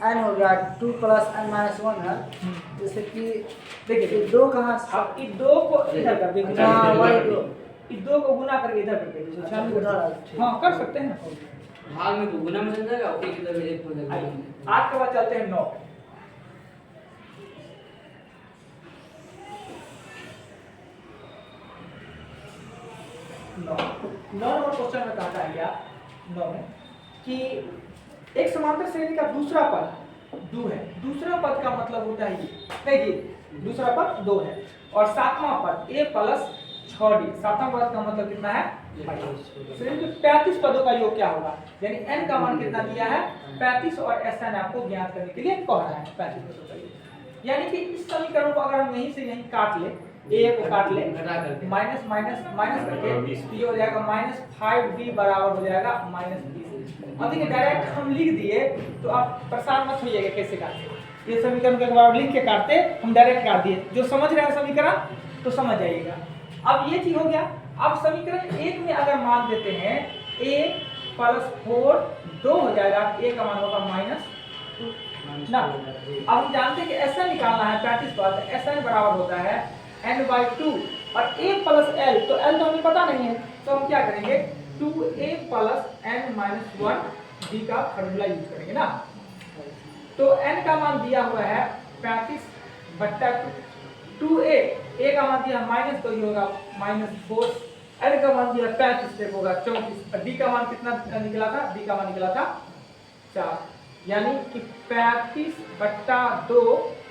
Speaker 3: n हो गया 2 प्लस n माइनस 1 है, जैसे कि
Speaker 1: देखिए
Speaker 3: 2 कहाँ
Speaker 1: अब इस 2 को इधर कर देंगे,
Speaker 3: हाँ, वही 2
Speaker 1: इस 2 को गुना करके इधर कर देंगे,
Speaker 3: अच्छा, उधर, ठीक।
Speaker 1: हाँ कर सकते हैं ना।
Speaker 2: भाग में तो गुना में चल जाएगा, और एक इधर में एक हो जाएगा।
Speaker 1: 8 के बाद चलते हैं 9। 9 नंबर क्वेश्चन में कहता है क्या 9 में कि एक समांतर श्रेणी का दूसरा पद 2 है, दूसरा पद का मतलब होता है ये, देखिए दूसरा पद 2 है, और सातवां पद a प्लस 6d, सातवां पद का मतलब कितना है 22। श्रेणी के 35 पदों का योग क्या होगा, यानी n का मान कितना दिया है 35, और Sn आपको ज्ञात करने के लिए कह रहा है 35 पदों का योग। यानी कि इस समीकरण को अगर हम यहीं से यहीं काट ले, a को काट ले, माइनस माइनस माइनस करके तो ये हो जाएगा -5d बराबर हो जाएगा -20। अब देखिए डायरेक्ट हम लिख दिए तो आप परेशान मत होइएगा कैसे काटते, ये समीकरण को एक बार लिख के काटते, हम डायरेक्ट काट दिए, जो समझ रहे हैं समीकरण तो समझ जाइएगा। अब ये चीज हो गया। अब समीकरण 1 में अगर मान देते हैं a प्लस 4 2 हो जाएगा, a का मान होगा -2 ना। अब हम जानते हैं कि Sn निकालना है 35 पर, Sn बराबर होता है n/2, और a प्लस l, तो l तो हमें पता नहीं है, तो हम क्या करेंगे 2a plus n minus 1 d का फॉर्मूला यूज करेंगे ना। तो n का मान दिया हुआ है 35 बट्टा 2a, a का मान दिया माइनस, तो ये होगा -4, n का मान दिया 35 से होगा 34, और d का मान कितना निकला था, d का मान निकला था 4, यानी कि 35 बट्टा 2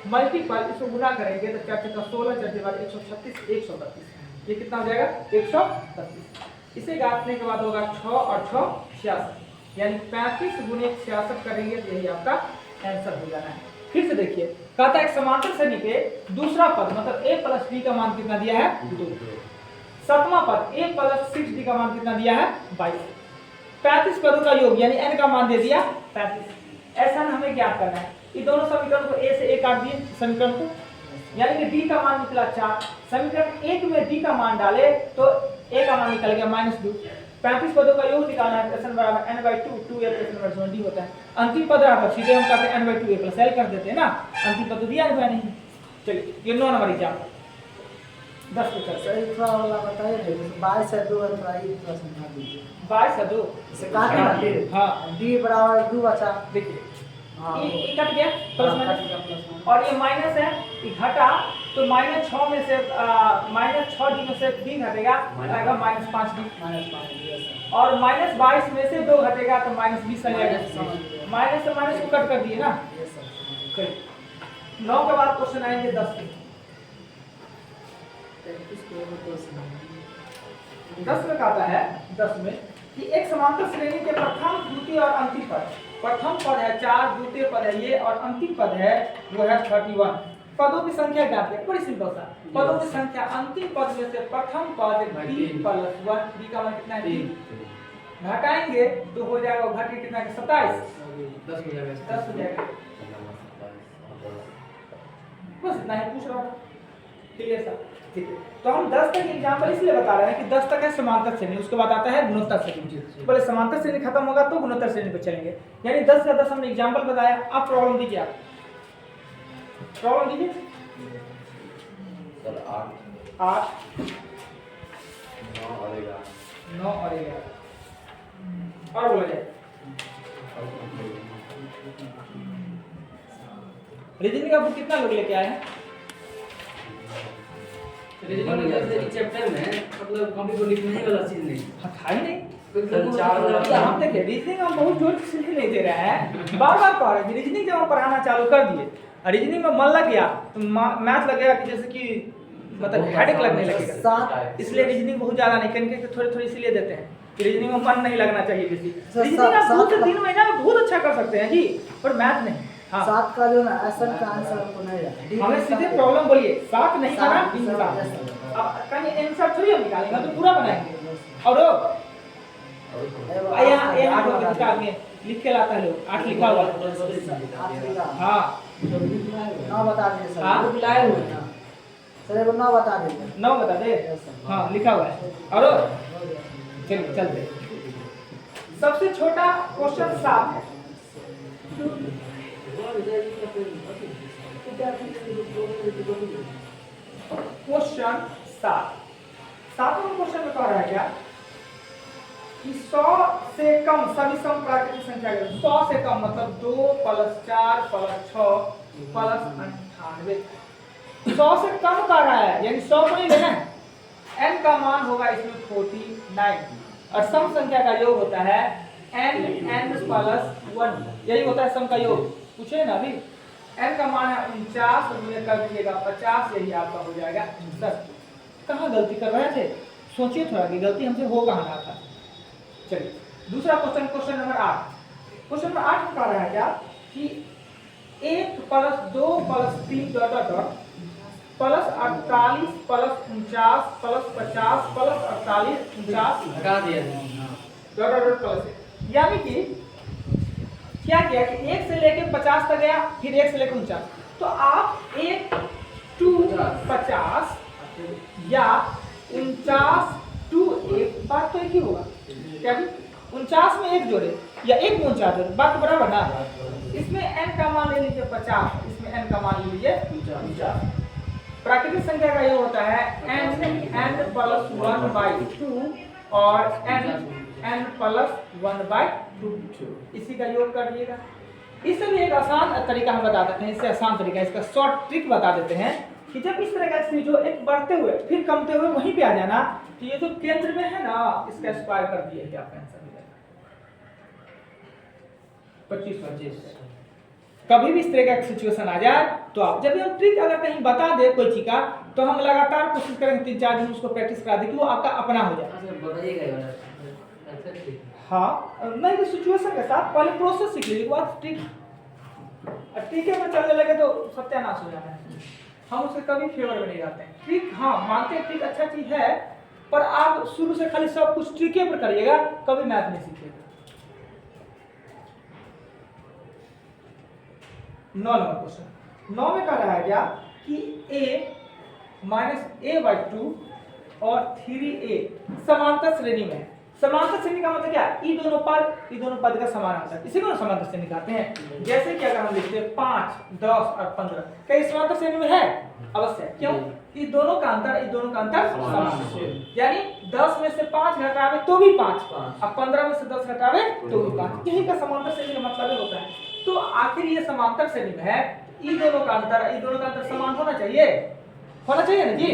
Speaker 1: मल्टीपल, इसको गुना करेंगे तो 4 × 16 4 136 132, ये कितना हो जाएगा 132। इसे घाटने के बाद होगा 6 और 6 66, यानी 35 गुने 66 करेंगे तो यही आपका आंसर हो जाना है। फिर से देखिए कहता है एक समांतर श्रेणी के दूसरा पद मतलब a प्लस b का मान कितना दिया है 2, सातवां पद a प्लस 6d का मान कितना दिया है 22, 35 पदों का योग यानी n का मान दे दिया 35। ऐसा हमें ज्ञात करना है, ये दोनों समीकरण को a से a काट दिए समीकरण को, यानी कि d का मान निकला 4, समीकरण 1 में d का मान डाले तो a का मान निकल गया -2। 35 पदों का योग निकालना है, Sn बराबर n/2 2a plus n/1 d होता है। अंतिम पद रहा था सीधे हम कहते हैं n/2 a प्लस l कर देते हैं ना, अंतिम पद तो दिया हुआ नहीं। चलिए ये 9 नंबर एग्जाम 10 को चलते
Speaker 3: सही थोड़ा वाला बताइए, 22 से 2 है, थोड़ा ये थोड़ा समझा दीजिए।
Speaker 1: 22 है 2
Speaker 3: इसे काटे ना फिर,
Speaker 1: हाँ
Speaker 3: d बराबर 2 बचा,
Speaker 1: देखिए
Speaker 3: हाँ
Speaker 1: ये कट गया प्लस
Speaker 3: हाँ,
Speaker 1: माइनस,
Speaker 3: कट गया प्लस माइनस।
Speaker 1: और ये माइनस है ये घटा तो -6 में से -6d में से 3 घटेगा आएगा -5d,
Speaker 3: -5
Speaker 1: और -22 में से 2 घटेगा तो -20 आ जाएगा। माइनस से माइनस को कट कर दिए ना। चलिए 9 के बाद क्वेश्चन आएंगे 10 के। 10 में कहता है 10 में कि एक समांतर श्रेणी के प्रथम द्वितीय और अंतिम पद, प्रथम पद है 4, द्वितीय पद है ये, और अंतिम पद है वो है 31। पदों की संख्या ज्ञात है, बड़ी सिंपल सा, पदों की संख्या अंतिम पद में से प्रथम पद d प्लस 1, d का मान कितना है 3, घटाएंगे तो हो जाएगा घट के कितना 27,
Speaker 2: 10 हो जाएगा
Speaker 1: 10 हो जाएगा। बस इतना ही पूछ रहा था। Clear sir? ठीक है, तो हम 10 तक एग्जाम्पल इसलिए बता रहे हैं कि 10 तक है समांतर श्रेणी, उसके बाद आता है गुणोत्तर श्रेणी। पहले समांतर श्रेणी खत्म होगा तो गुणोत्तर श्रेणी पे चलेंगे। यानी 10 का 10 हमने एग्जाम्पल बताया। अब प्रॉब्लम दीजिए, आप प्रॉब्लम दीजिए।
Speaker 4: सर
Speaker 1: 8
Speaker 4: 9 और 11
Speaker 1: 9 और 11 और बोला जाए। रीजनिंग का बुक कितना लोग लेके आए हैं?
Speaker 2: रीजनिंग जैसे चैप्टर में मतलब कॉपी को लिखने वाला चीज नहीं।
Speaker 1: हाँ, था ही नहीं।
Speaker 2: कोई
Speaker 4: चार वाला
Speaker 1: तो हम देखिए रीजनिंग हम बहुत जोर से नहीं दे रहे हैं, बार बार कह रहे हैं। रीजनिंग जब हम पढ़ाना चालू कर दिए, रीजनिंग में मन लग गया तो मैथ लगेगा कि जैसे कि मतलब हेडेक लगने लगेगा।
Speaker 3: 7
Speaker 1: इसलिए रीजनिंग बहुत ज्यादा नहीं, कहीं थोड़ी थोड़ी इसलिए देते हैं कि रीजनिंग में मन नहीं लगना चाहिए किसी।
Speaker 3: सर,
Speaker 1: रीजनिंग आप 2 से
Speaker 3: सात-
Speaker 1: 3 महीना में बहुत अच्छा कर सकते हैं जी, पर मैथ नहीं। हाँ,
Speaker 3: 7 का जो ना आसन का आंसर हमको नहीं रहा।
Speaker 1: हमें सीधे प्रॉब्लम बोलिए, 7 नहीं बना, 3
Speaker 3: 7
Speaker 1: बना।
Speaker 3: yes,
Speaker 1: अब कहीं आंसर थोड़ी हम निकालेंगे, हम तो पूरा बनाएंगे। और यहाँ को किताब में लिख के लाता है लोग, 8 लिखा हुआ है। हाँ
Speaker 3: 9 बता दीजिए सर।
Speaker 1: हाँ?
Speaker 3: बुक लाए हुए हैं सर, एगो 9 बता दीजिए।
Speaker 1: 9 बता दे।
Speaker 3: Yes, sir.
Speaker 1: हाँ लिखा हुआ है। और चलिए चलते। सबसे छोटा क्वेश्चन 7 है। क्वेश्चन 7वां क्वेश्चन में कह रहा है क्या कि 100 से कम सभी सम प्राकृतिक संख्या के 100 से कम मतलब 2 + 4 + 6 + 98। 100 से कम कह रहा है, यानी 100 को नहीं लेना है। n का मान होगा इसमें 49 और सम संख्या का योग होता है n + 1। यही होता है सम का योग। पूछे ना अभी, n का मान है 49 और मुझे कर दीजिएगा 50, यही आपका हो जाएगा आंसर। कहाँ गलती कर रहे थे, सोचिए थोड़ा कि गलती हमसे हो कहाँ रहा था। चलिए दूसरा question, question number 8। Question number 8 में कह रहा है क्या कि 1 + 2 + 3 +48 + 49 + 50 + 48 49
Speaker 2: हटा दिया
Speaker 1: प्लस। यानी कि क्या किया कि 1 से लेके 50 तक गया, फिर 1 से लेके 49। तो आप 1 टू 50 या 49 टू 1, बात तो एक ही होगा। क्या भी 49 में 1 जोड़े या 1 में 49 जोड़े, बात तो बराबर ना। इसमें n का मान ले लीजिए 50, इसमें n का मान ले लीजिए 49। प्राकृतिक संख्या का योग होता है n + 1/2 और n + 1/2। इसी का योग कर लीजिएगा। इससे भी एक आसान तरीका हम बता देते हैं, इससे आसान तरीका, इसका शॉर्ट ट्रिक बता देते हैं कि जब इस तरह का जो एक बढ़ते हुए फिर कमते हुए वहीं पे आ जाना, तो ये जो केंद्र में है ना, इसका स्क्वायर कर दिए क्या आपका आंसर हो जाएगा 25। कभी भी इस तरह का सिचुएशन आ जाए तो आप जब हम ट्रिक अगर कहीं बता दे कोई चीज का, तो हम लगातार कोशिश करेंगे 3-4 दिन उसको प्रैक्टिस करा दे कि वो आपका अपना हो जाए।
Speaker 2: बताइएगा।
Speaker 1: हाँ नहीं तो सिचुएशन के साथ पहले प्रोसेस सीख लीजिए, बाद ट्रिक ट्रिक में चलने लगे तो सत्यानाश हो जाना है। हम उसके कभी फेवर में नहीं रहते हैं। ट्रिक हाँ मानते हैं, ट्रिक अच्छा चीज है, पर आप शुरू से खाली सब कुछ ट्रिके पर करिएगा, कभी मैथ नहीं सीखिएगा। 9 नंबर क्वेश्चन। 9 में कह रहा है क्या कि a - a/2 और 3a समांतर श्रेणी में है। समांतर श्रेणी का मतलब क्या है? ये दोनों पद का समान अंतर, इसी को समांतर श्रेणी कहते हैं। जैसे कि अगर हम लिखते हैं 5, 10 और 15, क्या ये समांतर श्रेणी में है? अवश्य। क्यों? ये दोनों का अंतर समान है। यानी 10 में से 5 घटावे तो भी 5, अब 15 में से 10 घटावे तो भी 5। यही का समांतर श्रेणी का मतलब होता है। तो आखिर ये समांतर श्रेणी में है, इन दोनों का अंतर समान होना चाहिए ना जी।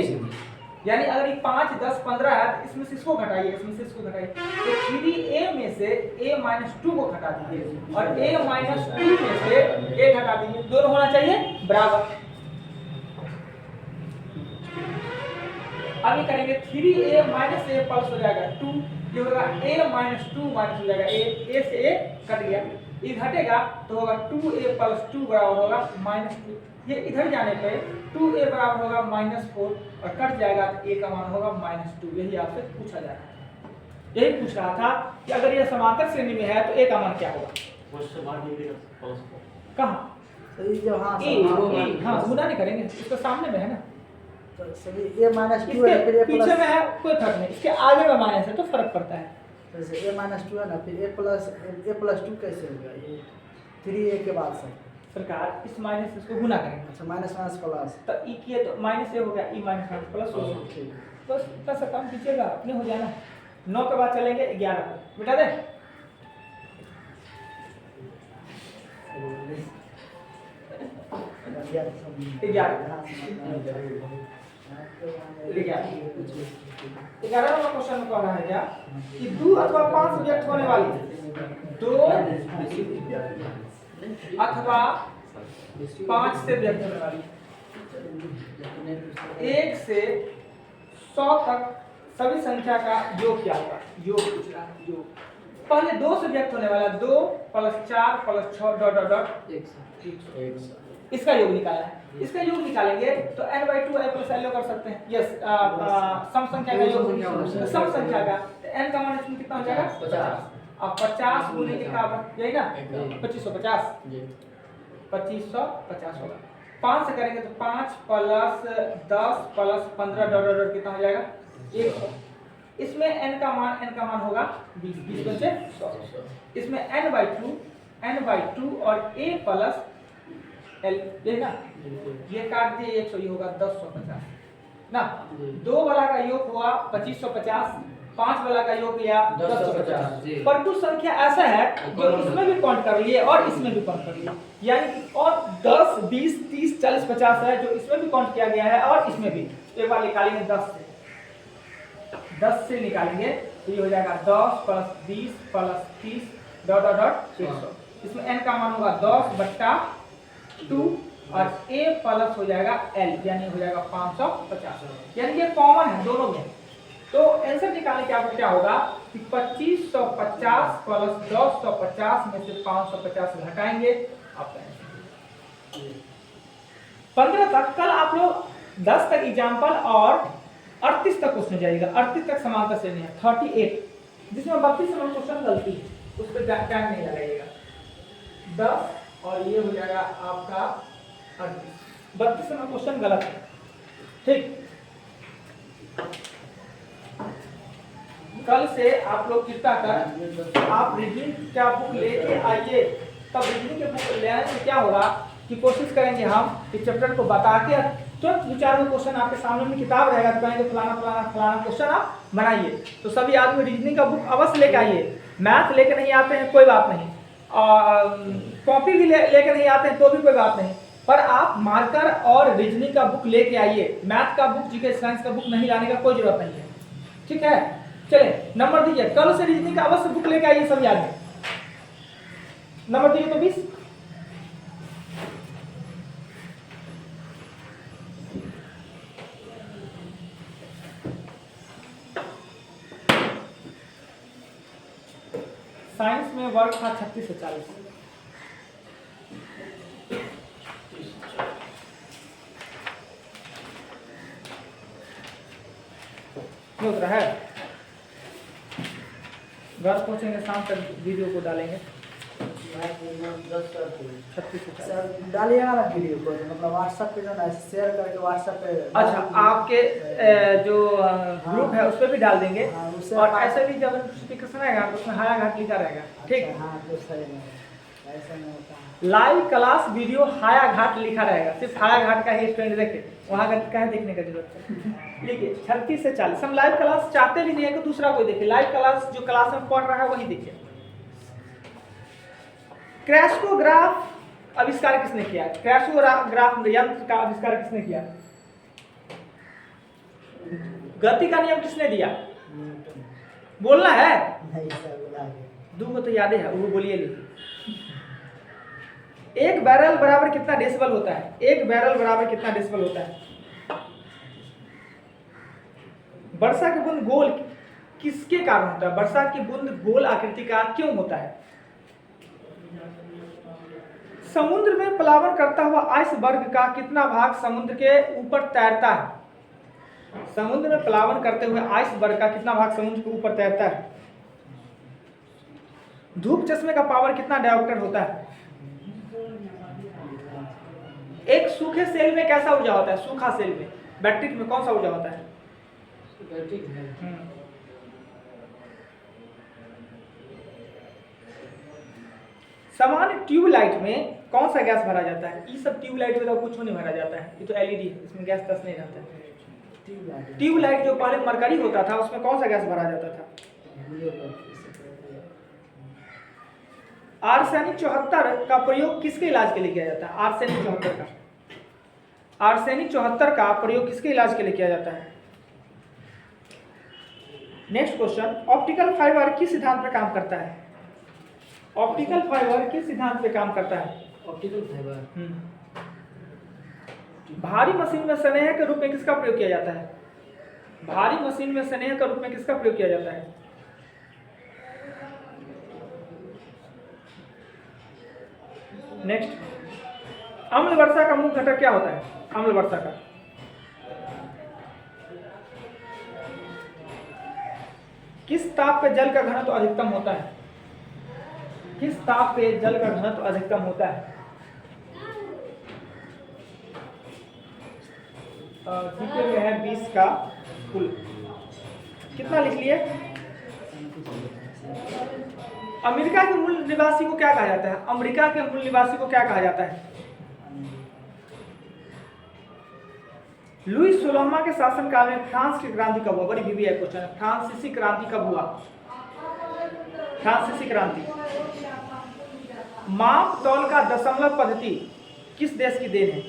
Speaker 1: यानी अगर ये 5, 10, 15 है तो इसमें से इसको घटाइए, इसमें से इसको घटाइए, तो 3a में से a-2 को घटा दीजिए और a-2 में से a घटा दीजिए, दोनों होना चाहिए बराबर। अब ये करेंगे 3a - a प्लस हो जाएगा 2, ये होगा a - 2 माइनस हो जाएगा a से a कट गया, ये घटेगा तो होगा 2a + 2 बराबर होगा -2। ये इधर जाने पे 2a बराबर होगा -4 और कट जाएगा तो a का मान होगा -2। यही आपसे पूछा जा रहा है, यही पूछ रहा था कि अगर ये समांतर श्रेणी में है तो a का मान क्या होगा। कहाँ
Speaker 3: तो ये जो हाँ
Speaker 1: ए
Speaker 3: सर,
Speaker 1: हाँ गुना नहीं करेंगे, इसके सामने में है ना,
Speaker 3: तो सर ये -2 है, फिर
Speaker 1: इसके
Speaker 3: ए
Speaker 1: पीछे
Speaker 3: प्लस
Speaker 1: में है कोई फर्क नहीं, इसके आगे में माइनस है तो फर्क पड़ता है।
Speaker 3: जैसे ए -2 है ना, फिर a+2 कैसे हो गया ये 3a के बाद सर?
Speaker 1: सरकार इस माइनस से इसको गुना करेंगे,
Speaker 3: अच्छा माइनस प्लस।
Speaker 1: तो ई किए तो माइनस ए हो गया, ई माइनस प्लस हो गया,
Speaker 3: ठीक।
Speaker 1: बस इतना सा काम कीजिएगा, अपने हो जाना। 9 के बाद चलेंगे 11 पर, बेटा दे 11 वाला क्वेश्चन में कह रहा है क्या कि 2 अथवा 5 व्यक्त होने वाली 2 अथवा 5 से व्यक्त होने वाली 1 से 100 तक सभी संख्या का योग क्या होगा, योग पूछ रहा है, योग। पहले 2 से व्यक्त होने वाला 2 + 4 + 6 डॉट डॉट डॉट 100, इसका योग निकालना है। इसका योग निकालेंगे तो n/2 a + l कर सकते हैं, यस सम संख्या का योग, सम संख्या का तो n का मान इसमें कितना हो जाएगा 50। अब 50 गुने के बराबर यही ना 2550, 2550 होगा। 5 से करेंगे तो 5 + 10 + 15 डॉट डॉट कितना हो जाएगा 100। इसमें n का मान होगा 20, 20 बचे 100। इसमें n/2 और a + l ये ना, ये काट दिए 100, ये होगा 1050 ना। 2 वाला का योग हुआ 2550, 5 वाला का योग किया 1050। पर कुछ संख्या ऐसा है जो इसमें भी काउंट कर लिए और इसमें भी काउंट कर लिए, यानी कि और 10 20 30 40 50 है जो इसमें भी काउंट किया गया है और इसमें भी। एक बार निकालेंगे 10 से निकालेंगे तो ये हो जाएगा 10 + 20 + 30 डॉट डॉट डॉट 100। इसमें n का मान होगा 10/2 और a प्लस हो जाएगा l, यानी हो जाएगा 550, यानी ये कॉमन है दोनों में। तो आंसर निकालने के आपको क्या होगा कि 2550 + 1050 में से 550 घटाएंगे, आपका आंसर 15 तक। कल आप लोग 10 तक एग्जाम्पल और 38 तक क्वेश्चन जाएगा, 38 तक समानता श्रेणी है 38, जिसमें 32 नंबर क्वेश्चन गलती है, उस पर टाइम नहीं लगाइएगा। 10 और ये हो जाएगा आपका 38, 32 नंबर क्वेश्चन गलत है, ठीक। कल से आप लोग कृपया कर आप रीजनिंग का बुक लेके आइए, तब रीजनिंग के बुक ले आने से क्या होगा कि कोशिश करेंगे हम कि चैप्टर को बता के तुरंत विचार में क्वेश्चन आपके सामने में किताब रहेगा तो कहेंगे फलाना फलाना फलाना क्वेश्चन आप बनाइए। तो सभी आदमी रीजनिंग का बुक अवश्य लेके आइए। मैथ लेके नहीं आते हैं कोई बात नहीं, कॉपी भी लेके नहीं आते हैं तो भी कोई बात नहीं, पर आप मार्कर और रीजनिंग का बुक लेके आइए। मैथ का बुक, जीके साइंस का बुक नहीं लाने का कोई जरूरत नहीं है, ठीक है। चले नंबर दीजिए, कल से रीजनिंग का अवश्य बुक लेके आइए सभी आदमी। नंबर दीजिए तो 20। साइंस में वर्ग था 36 से 40। दूसरा है घर पहुंचेंगे शाम तक वीडियो को डालेंगे 36 से 40।
Speaker 3: सर डालिएगा ना वीडियो को, मतलब व्हाट्सएप पे जो ना शेयर करके व्हाट्सएप पे।
Speaker 1: अच्छा, आपके जो ग्रुप है उस पर भी डाल देंगे,
Speaker 3: हाँ, उससे
Speaker 1: और ऐसे भी जब नोटिफिकेशन आएगा तो उसमें हायाघाट लिखा रहेगा, ठीक।
Speaker 3: अच्छा, हाँ तो सही है, ऐसा नहीं होता है।
Speaker 1: लाइव क्लास वीडियो हायाघाट लिखा रहेगा, सिर्फ हायाघाट का ही स्टूडेंट देखे, वहाँ का क्या है देखने का जरूरत है। लिखिए 36 से 40। हम लाइव क्लास चाहते भी नहीं है कि दूसरा कोई देखे, लाइव क्लास जो क्लास में पढ़ रहा है वही देखिए। क्रैस्कोग्राफ आविष्कार किसने किया? क्रैस्कोग्राफ यंत्र का आविष्कार किसने किया? गति का नियम किसने दिया? बोलना है,
Speaker 3: नहीं सर बुला के।
Speaker 1: दो तो याद है, वो बोलिए। लिखिए एक बैरल बराबर कितना डेसिबल होता है? एक बैरल बराबर कितना डेसिबल होता है? वर्षा की बूंद गोल किसके कारण होता है? वर्षा की बूंद गोल आकृति का क्यों होता है? समुद्र में प्लावन करता हुआ आइसबर्ग का कितना भाग समुद्र के ऊपर तैरता है? समुद्र में प्लावन करते हुए आइसबर्ग का कितना भाग समुद्र के ऊपर तैरता है? धूप चश्मे का पावर कितना डायोप्टर होता है? एक सूखे सेल में कैसा ऊर्जा होता है? सूखा सेल में बैटरी में कौन सा ऊर्जा होता है?
Speaker 2: बैटरी है।
Speaker 1: सामान्य ट्यूबलाइट में कौन सा गैस भरा जाता है? ये सब ट्यूबलाइट में तो कुछ नहीं भरा जाता है, ये तो एलईडी, इसमें गैस तस नहीं रहता है। ट्यूबलाइट जो पहले मरकरी होता था उसमें कौन सा गैस भरा जाता था? आर्सेनिक 74 का प्रयोग किसके इलाज के लिए किया जाता है? आर्सेनिक 74 का प्रयोग किसके इलाज के लिए किया जाता है? नेक्स्ट क्वेश्चन, ऑप्टिकल फाइबर किस सिद्धांत पर काम करता है? ऑप्टिकल फाइबर किस सिद्धांत पे काम करता है?
Speaker 2: Optical fibre.
Speaker 1: भारी मशीन में स्नेह के रूप में किसका प्रयोग किया जाता है? भारी मशीन में स्नेह के रूप में किसका प्रयोग किया जाता है? नेक्स्ट, अम्ल वर्षा का मुख्य घटक क्या होता है? अम्ल वर्षा का किस ताप पे जल का घनत्व अधिकतम होता है? किस ताप पे जल का घनत्व अधिकतम होता है? जीके में है 20 का कुल, कितना लिख लिए? अमेरिका के मूल निवासी को क्या कहा जाता है? अमेरिका के मूल निवासी को क्या कहा जाता है? लुईस 16वां के शासनकाल में फ्रांस की क्रांति कब हुआ? बड़ी वीवी है क्वेश्चन है। फ्रांसीसी क्रांति कब हुआ? फ्रांसीसी क्रांति। माप तौल का दशमलव पद्धति किस देश की देन है?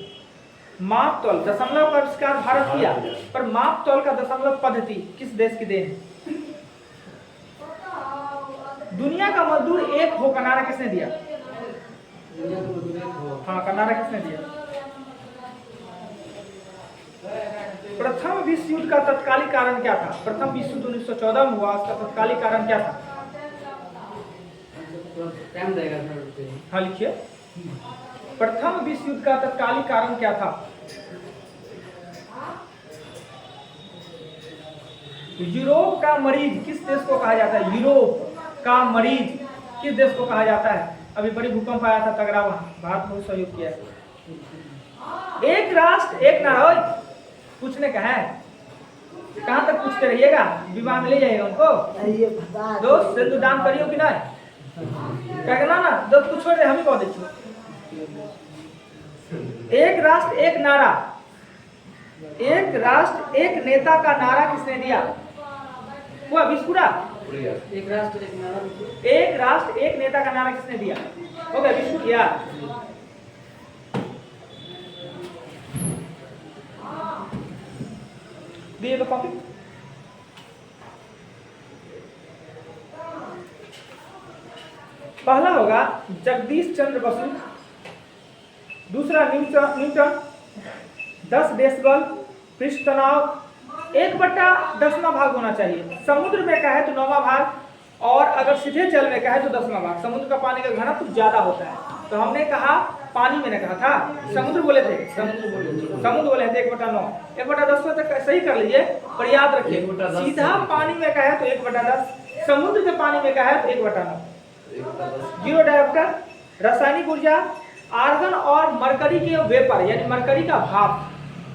Speaker 1: माप तौल, दशमलव का आविष्कार भारत किया, पर माप तौल का दशमलव पद्धति किस देश की देन है? दुनिया का मजदूर एक हो का नारा किसने दिया? हाँ, का नारा किसने दिया? प्रथम विश्व युद्ध का तत्कालिक कारण क्या था? प्रथम विश्व युद्ध 1914 में हुआ, उसका तत्कालिक कारण क्या था?
Speaker 2: टाइम देगा सर।
Speaker 1: हाँ लिखिए, प्रथम विश्व युद्ध का तत्कालिक कारण क्या था? यूरोप का मरीज किस देश को कहा जाता है? यूरोप का मरीज किस देश को कहा जाता है? अभी बड़ी भूकंप आया था तगड़ा, वहां भारत ने सहयोग किया है। एक राष्ट्र एक नारा पूछने का है, कहां तक पूछते रहिएगा, विवाह में ले जाइएगा उनको।
Speaker 3: ये बता
Speaker 1: दोस्त सिंधु दान करियो कि नहीं? कहना ना दोस्त कुछ छोड़ दे, हम ही कह दे। एक राष्ट्र एक नारा, एक राष्ट्र एक नेता का नारा किसने दिया? हुआ बिस्कुरा?
Speaker 2: एक राष्ट्र एक नारा।
Speaker 1: एक राष्ट्र एक नेता का नारा किसने दिया? हो गया बिस्कुट यार। दिए तो कॉपी। पहला होगा जगदीश चंद्र बसु, दूसरा न्यूटन, 10 डेसिबल, पृष्ठ तनाव 1/10वां भाग होना चाहिए। समुद्र में कहे तो 9वां भाग, और अगर सीधे जल में कहे तो 10वां भाग। समुद्र का पानी का घनत्व ज्यादा होता है, तो हमने कहा पानी में ने कहा था, समुद्र बोले थे, समुद्र बोले थे 1/9। 1/10 तक सही कर लीजिए, पर याद रखिए सीधा पानी में कहे तो 1/10, समुद्र के पानी में कहे तो 1/9। जीरो डायोप्टर, रासायनिक ऊर्जा, आर्गन और मरकरी के वेपर यानी मरकरी का भाप,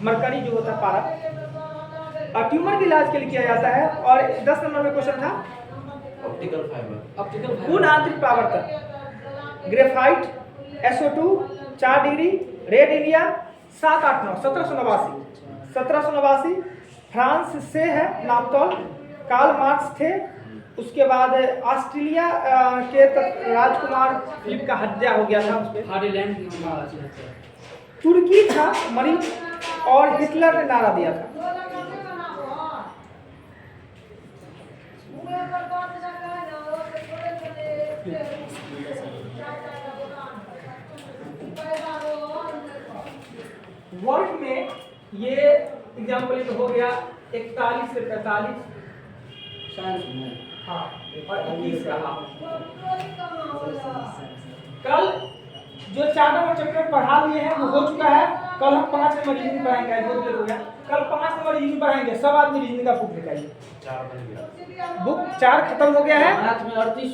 Speaker 1: मरकरी जो होता है पारा, और ट्यूमर के इलाज के लिए किया जाता है। और 10 नंबर में क्वेश्चन था
Speaker 4: ऑप्टिकल फाइबर।
Speaker 1: पूर्ण आंतरिक परावर्तन, graphite, SO2, 4 degree, red India, 789, 1789, France से है नापतौल, कार्ल मार्क्स थे। उसके बाद ऑस्ट्रेलिया के राजकुमार फिलिप का हत्या हो गया था उस पे।
Speaker 2: हार्डलैंड की बात है।
Speaker 1: तुर्की था मरीज, और हिटलर ने नारा दिया था। वर्ग में ये एग्जाम्पल तो हो गया 41 से 45, हाँ, और 21 रहा। कल जो 4 नंबर चैप्टर पढ़ा लिए हैं वो हो चुका है। कल हम 5 नंबर रीजनिंग पढ़ाएंगे, बहुत देर हो गया। कल 5 नंबर रीजनिंग पढ़ाएंगे, सब आदमी रीजनिंग का बुक निकालिए। बुक 4 खत्म हो गया है,
Speaker 2: मैथ में 38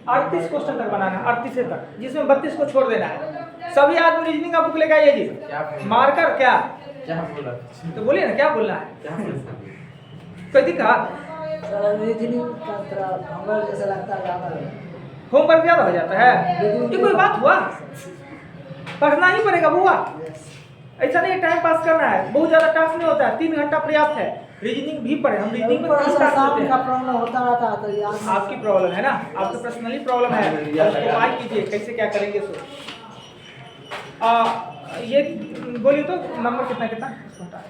Speaker 1: 38 क्वेश्चन तक बनाना है, 38 तक, जिसमें 32 को छोड़ देना है। सभी आदमी रीजनिंग का बुक लेके आइए जी।
Speaker 4: क्या बोला?
Speaker 1: मार्कर क्या
Speaker 4: क्या बोला?
Speaker 1: तो बोलिए ना, क्या बोलना है?
Speaker 4: क्या बोला?
Speaker 1: कोई दिक्कत?
Speaker 3: रीजनिंग का थोड़ा होमवर्क जैसा लगता है ज़्यादा है।
Speaker 1: होमवर्क ज्यादा हो जाता है? ये कोई बात हुआ? पढ़ना ही पड़ेगा बुआ। ऐसा नहीं टाइम पास करना है, बहुत ज्यादा टास्क नहीं होता है, 3 घंटा पर्याप्त है। रीजनिंग भी पढ़े, हम रीजनिंग में
Speaker 3: थोड़ा
Speaker 1: 3
Speaker 3: सा
Speaker 1: टास्क
Speaker 3: शाम
Speaker 1: होते
Speaker 3: का
Speaker 1: हैं।
Speaker 3: प्रॉब्लम होता रहता है तो याद
Speaker 1: आपकी प्रॉब्लम है ना, आपकी पर्सनली प्रॉब्लम है, उसको उपाय कीजिए कैसे क्या करेंगे सो। ये बोलिए तो नंबर कितना कितना?